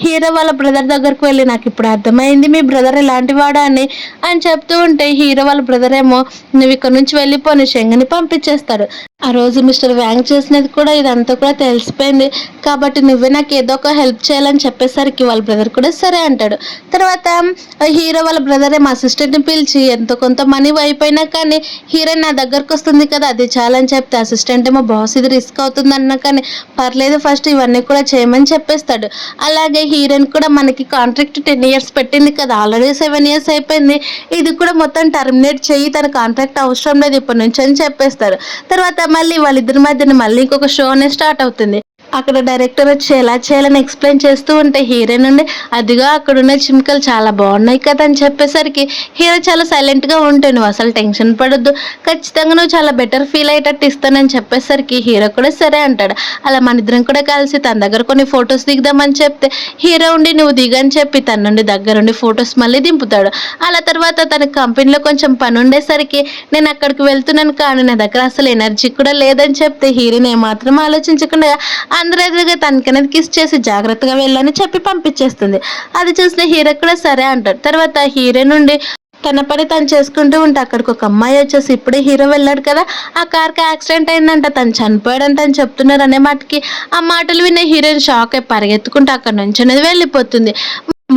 హీరో వాళ్ళ బ్రదర్ దగ్గరకు వెళ్ళి, నాకు ఇప్పుడు అర్థమైంది మీ బ్రదర్ ఇలాంటి వాడా అని చెప్తూ ఉంటే, హీరో వాళ్ళ బ్రదర్ ఏమో, నువ్వు ఇక్కడ నుంచి వెళ్ళిపో, నీ శంగని పంపించేస్తాడు. ఆ రోజు మిస్టర్ వ్యాంగ్ చేసినది కూడా ఇదంతా కూడా తెలిసిపోయింది. కాబట్టి నువ్వే నాకు ఏదో ఒక హెల్ప్ చేయాలని చెప్పేసరికి వాళ్ళ బ్రదర్ కూడా సరే అంటాడు. తర్వాత హీరో వాళ్ళ బ్రదర్ ఏమో అసిస్టెంట్‌ని పిలిచి ఎంతో కొంత మనీ అయిపోయినా కానీ హీరోయిన్ నా దగ్గరకొస్తుంది కదా! అది చాలని చెప్తే అసిస్టెంట్ ఏమో బాస్ ఇది రిస్క్ అవుతుందన్నా కానీ పర్లేదు ఫస్ట్ ఇవన్నీ కూడా చేయమని చెప్పేస్తాడు. అలాగే హీరోయిన్ కూడా మనకి కాంట్రాక్ట్ 10 ఇయర్స్ పెట్టింది కదా! ఆల్రెడీ 7 ఇయర్స్ అయిపోయింది. ఇది కూడా మొత్తం టర్మినేట్ చెయ్యి. తన కాంట్రాక్ట్ అవసరం లేదు ఇప్పటి నుంచి అని చెప్పేస్తాడు. తర్వాత మళ్ళీ వాళ్ళిద్దరి మధ్యన మళ్ళీ ఇంకొక షో అనేది స్టార్ట్ అవుతుంది. అక్కడ డైరెక్టర్ వచ్చి ఎలా చేయాలని ఎక్స్‌ప్లెయిన్ చేస్తూ ఉంటే హీరోయిన్ ఉండి, "అదిగో అక్కడున్న చిలుకలు చాలా బాగున్నాయి కదా!" అని చెప్పేసరికి హీరో చాలా సైలెంట్‌గా ఉంటే, "నువ్వసలు టెన్షన్ పడొద్దు. ఖచ్చితంగా నువ్వు చాలా బెటర్ ఫీల్ అయ్యేటట్టు ఇస్తానని" చెప్పేసరికి హీరో కూడా సరే అంటాడు. అలా మనిద్దరం కూడా కలిసి తన దగ్గర కొన్ని ఫోటోస్ దిగుదామని చెప్తే, హీరో ఉండి "నువ్వు దిగని" చెప్పి తన నుండి దగ్గరుండి ఫోటోస్ మళ్ళీ దింపుతాడు. అలా తర్వాత తన కంపెనీలో కొంచెం పనుండేసరికి నేను అక్కడికి వెళ్తున్నాను కానీ నా దగ్గర అసలు ఎనర్జీ కూడా లేదని చెప్తే హీరోయిన్ ఏమాత్రం ఆలోచించకుండా అందరి ఎదురుగా తనకనేది కిస్ చేసి జాగ్రత్తగా వెళ్ళని చెప్పి పంపించేస్తుంది. అది చూసిన హీరో కూడా సరే అంటాడు. తర్వాత హీరో నుండి తన పని తను చేసుకుంటూ ఉంటే అక్కడికి ఒక అమ్మాయి వచ్చేసి ఇప్పుడే హీరో వెళ్ళాడు కదా, ఆ కార్కి యాక్సిడెంట్ అయిందంట, తను చనిపోయాడంట అని చెప్తున్నారు అనే మాటకి ఆ మాటలు విన్న హీరోయిన్ షాక్ అయి పరిగెత్తుకుంటూ అక్కడ నుంచి అనేది వెళ్ళిపోతుంది.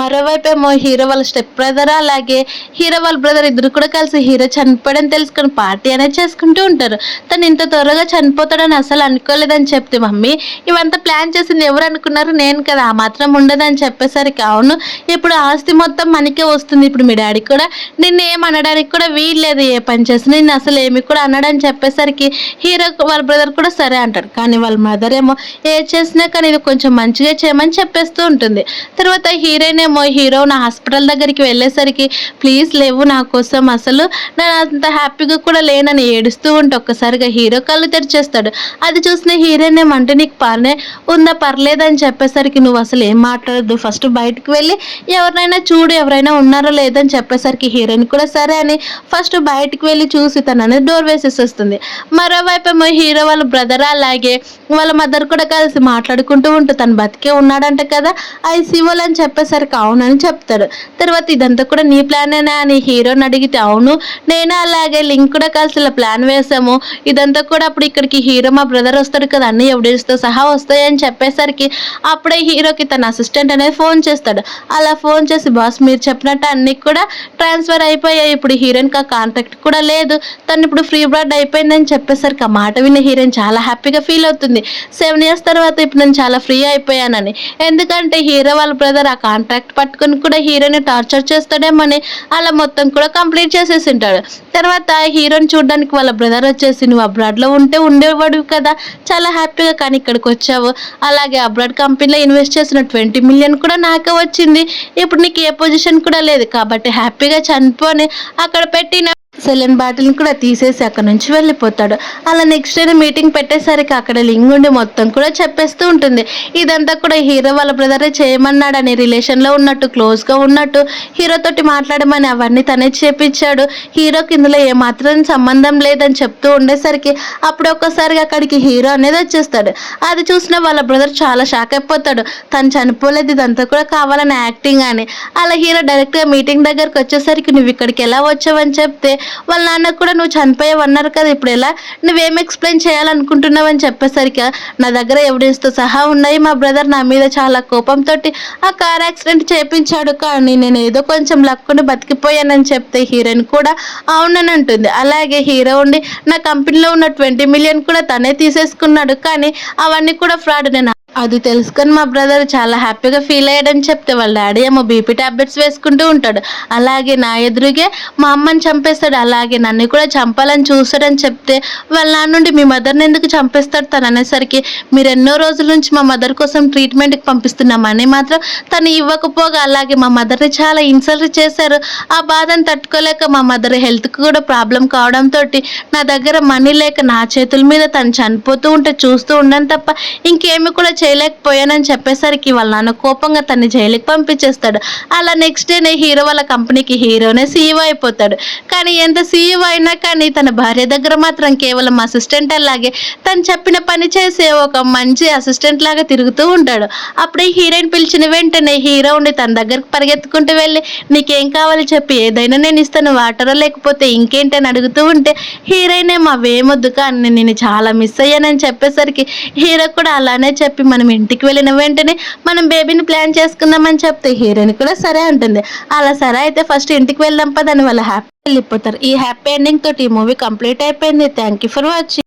మరోవైపేమో హీరో వాళ్ళ స్టెప్ బ్రదర్ అలాగే హీరో వాళ్ళ బ్రదర్ ఇద్దరు కూడా కలిసి హీరో చనిపోయాడని తెలుసుకొని పార్టీ అనేది చేసుకుంటూ ఉంటారు. తను ఇంత త్వరగా చనిపోతాడని అసలు అనుకోలేదని చెప్తే, మమ్మీ ఇవంతా ప్లాన్ చేసింది ఎవరు అనుకున్నారు, నేను కదా, ఆ మాత్రం ఉండదని చెప్పేసరికి, అవును ఇప్పుడు ఆస్తి మొత్తం మనకే వస్తుంది, ఇప్పుడు మీ డాడీ కూడా నిన్ను ఏం అనడానికి కూడా వీల్లేదు, ఏ పని చేసినా నిన్ను అసలు ఏమి కూడా అనడని చెప్పేసరికి హీరో వాళ్ళ బ్రదర్ కూడా సరే అంటాడు. కానీ వాళ్ళ మదర్ ఏమో ఏ చేసినా కానీ ఇది కొంచెం మంచిగా చేయమని చెప్పేస్తూ ఉంటుంది. తర్వాత హీరోయిన్ ఏమో హీరో నా హాస్పిటల్ దగ్గరికి వెళ్ళేసరికి, ప్లీజ్ లేవు నా కోసం, అసలు నేను అంత హ్యాపీగా కూడా లేనని ఏడుస్తూ ఉంటే ఒక్కసారిగా హీరో కళ్ళు తెరిచేస్తాడు. అది చూసిన హీరోయిన్ ఏమంటే, నీకు పనే ఉందా, పర్లేదని చెప్పేసరికి, నువ్వు అసలు ఏం మాట్లాడద్దు, ఫస్ట్ బయటకు వెళ్ళి ఎవరినైనా చూడు, ఎవరైనా ఉన్నారో లేదని చెప్పేసరికి హీరోయిన్ కూడా సరే అని ఫస్ట్ బయటకు వెళ్ళి చూసి తను అనేది డోర్ వేసేసేస్తుంది. మరోవైపు ఏమో హీరో వాళ్ళ బ్రదర్ అలాగే వాళ్ళ మదర్ కూడా కలిసి మాట్లాడుకుంటూ ఉంటూ తను బతికే ఉన్నాడంట కదా ఐసీయూలో అని చెప్పేసరికి అవునని చెప్తాడు. తర్వాత ఇదంతా కూడా నీ ప్లానేనా అని హీరోని అడిగితే, అవును నేను అలాగే లింక్ కూడా కలిసి ఇలా ప్లాన్ వేసాము, ఇదంతా కూడా అప్పుడు ఇక్కడికి హీరో మా బ్రదర్ వస్తాడు కదా, అన్ని ఎవిడెన్స్తో సహా వస్తాయని చెప్పేసరికి అప్పుడే హీరోకి తన అసిస్టెంట్ అనేది ఫోన్ చేస్తాడు. అలా ఫోన్ చేసి, బాస్ మీరు చెప్పినట్టు అన్నీ కూడా ట్రాన్స్ఫర్ అయిపోయాయి, ఇప్పుడు హీరోయిన్కి ఆ కాంటాక్ట్ కూడా లేదు, తను ఇప్పుడు ఫ్రీ బర్డ్ అయిపోయిందని చెప్పేసరికి ఆ మాట విన్న హీరోయిన్ చాలా హ్యాపీగా ఫీల్ అవుతుంది. 7 ఇయర్స్ తర్వాత ఇప్పుడు నేను చాలా ఫ్రీ అయిపోయానని. ఎందుకంటే హీరో వాళ్ళ బ్రదర్ ఆ కాంట్రాక్ట్ పట్టుకొని కూడా హీరోని టార్చర్ చేస్తాడేమని అలా మొత్తం కూడా కంప్లీట్ చేసేసి ఉంటాడు. తర్వాత హీరోని చూడడానికి వాళ్ళ బ్రదర్ వచ్చేసి, నువ్వు అబ్రాడ్లో ఉంటే ఉండేవాడు కదా చాలా హ్యాపీగా, కానీ ఇక్కడికి వచ్చావు, అలాగే అబ్రాడ్ కంపెనీలో ఇన్వెస్ట్ చేసిన 20 మిలియన్ కూడా నాకే వచ్చింది, ఇప్పుడు నీకు ఏ పొజిషన్ కూడా లేదు కాబట్టి హ్యాపీగా చనిపోని అక్కడ పెట్టిన సెలెన్ బాటిల్ని కూడా తీసేసి అక్కడ నుంచి వెళ్ళిపోతాడు. అలా నెక్స్ట్ డే మీటింగ్ పెట్టేసరికి అక్కడ లింగ్ ఉండి మొత్తం కూడా చెప్పేస్తూ ఉంటుంది. ఇదంతా కూడా హీరో వాళ్ళ బ్రదరే చేయమన్నాడని, రిలేషన్లో ఉన్నట్టు క్లోజ్గా ఉన్నట్టు హీరోతోటి మాట్లాడమని అవన్నీ తనే చేపించాడు, హీరోకి ఇందులో ఏమాత్రం సంబంధం లేదని చెప్తూ ఉండేసరికి అప్పుడు ఒక్కసారిగా అక్కడికి హీరో అనేది వచ్చేస్తాడు. అది చూసిన వాళ్ళ బ్రదర్ చాలా షాక్ అయిపోతాడు, తను చనిపోలేదు ఇదంతా కూడా కావాలని యాక్టింగ్ అని. అలా హీరో డైరెక్ట్గా మీటింగ్ దగ్గరకు వచ్చేసరికి, నువ్వు ఇక్కడికి ఎలా వచ్చావని చెప్తే వాళ్ళ నాన్నకు కూడా నువ్వు చనిపోయావు అన్నారు కదా, ఇప్పుడు ఎలా, నువ్వేం ఎక్స్ప్లెయిన్ చేయాలనుకుంటున్నావు అని చెప్పేసరికి, నా దగ్గర ఎవిడెన్స్తో సహా ఉన్నాయి, మా బ్రదర్ నా మీద చాలా కోపంతో ఆ కార్ యాక్సిడెంట్ చేయించాడు కానీ నేను ఏదో కొంచెం లక్కుని బతికిపోయానని చెప్తే హీరోయిన్ కూడా అవునని అంటుంది. అలాగే హీరో ఉండి నా కంపెనీలో ఉన్న 20 మిలియన్ కూడా తనే తీసేసుకున్నాడు కానీ అవన్నీ కూడా ఫ్రాడ్, నేను అది తెలుసుకొని మా బ్రదర్ చాలా హ్యాపీగా ఫీల్ అయ్యాడని చెప్తే వాళ్ళ డాడీ ఏమో బీపీ టాబ్లెట్స్ వేసుకుంటూ ఉంటాడు. అలాగే నా ఎదురుగే మా అమ్మని చంపేస్తాడు, అలాగే నన్ను కూడా చంపాలని చూస్తాడని చెప్తే వాళ్ళ నాన్న నుండి, మీ మదర్ని ఎందుకు చంపేస్తాడు తను అనేసరికి, మీరు ఎన్నో రోజుల నుంచి మా మదర్ కోసం ట్రీట్మెంట్కి పంపిస్తున్నామని మాత్రం తను ఇవ్వకపోగా అలాగే మా మదర్ని చాలా ఇన్సల్ట్ చేశారు, ఆ బాధను తట్టుకోలేక మా మదర్ హెల్త్కి కూడా ప్రాబ్లం కావడంతో నా దగ్గర మనీ లేక నా చేతుల మీద తను చనిపోతూ ఉంటే చూస్తూ ఉండను తప్ప ఇంకేమి కూడా చేయలేకపోయానని చెప్పేసరికి వాళ్ళ నాన్న కోపంగా తన్ని జైలుకి పంపించేస్తాడు. అలా నెక్స్ట్ డేనే హీరో వాళ్ళ కంపెనీకి హీరోనే సీఈఓ అయిపోతాడు. కానీ ఎంత సీఈఓ అయినా కానీ తన భార్య దగ్గర మాత్రం కేవలం అసిస్టెంట్ అలాగే తను చెప్పిన పని చేసే ఒక మంచి అసిస్టెంట్ లాగా తిరుగుతూ ఉంటాడు. అప్పుడే హీరోయిన్ పిలిచిన వెంటనే హీరో ఉండి తన దగ్గరకు పరిగెత్తుకుంటూ వెళ్ళి నీకేం కావాలి చెప్పి ఏదైనా నేను ఇస్తాను, వాటరో లేకపోతే ఇంకేంటి అని అడుగుతూ ఉంటే హీరోయిన్ ఏమో అవేమొద్దు కానీ నేను చాలా మిస్ అయ్యానని చెప్పేసరికి హీరో కూడా అలానే చెప్పి మనం ఇంటికి వెళ్ళిన వెంటనే మనం బేబీని ప్లాన్ చేసుకుందామని చెప్తే హీరోయిన్ కూడా సరే అంటుంది. అలా సరే అయితే ఫస్ట్ ఇంటికి వెళ్దాం పదని వాళ్ళ హ్యాపీ వెళ్ళిపోతారు. ఈ హ్యాపీ ఎండింగ్ తోటి ఈ మూవీ కంప్లీట్ అయిపోయింది. Thank you for watching.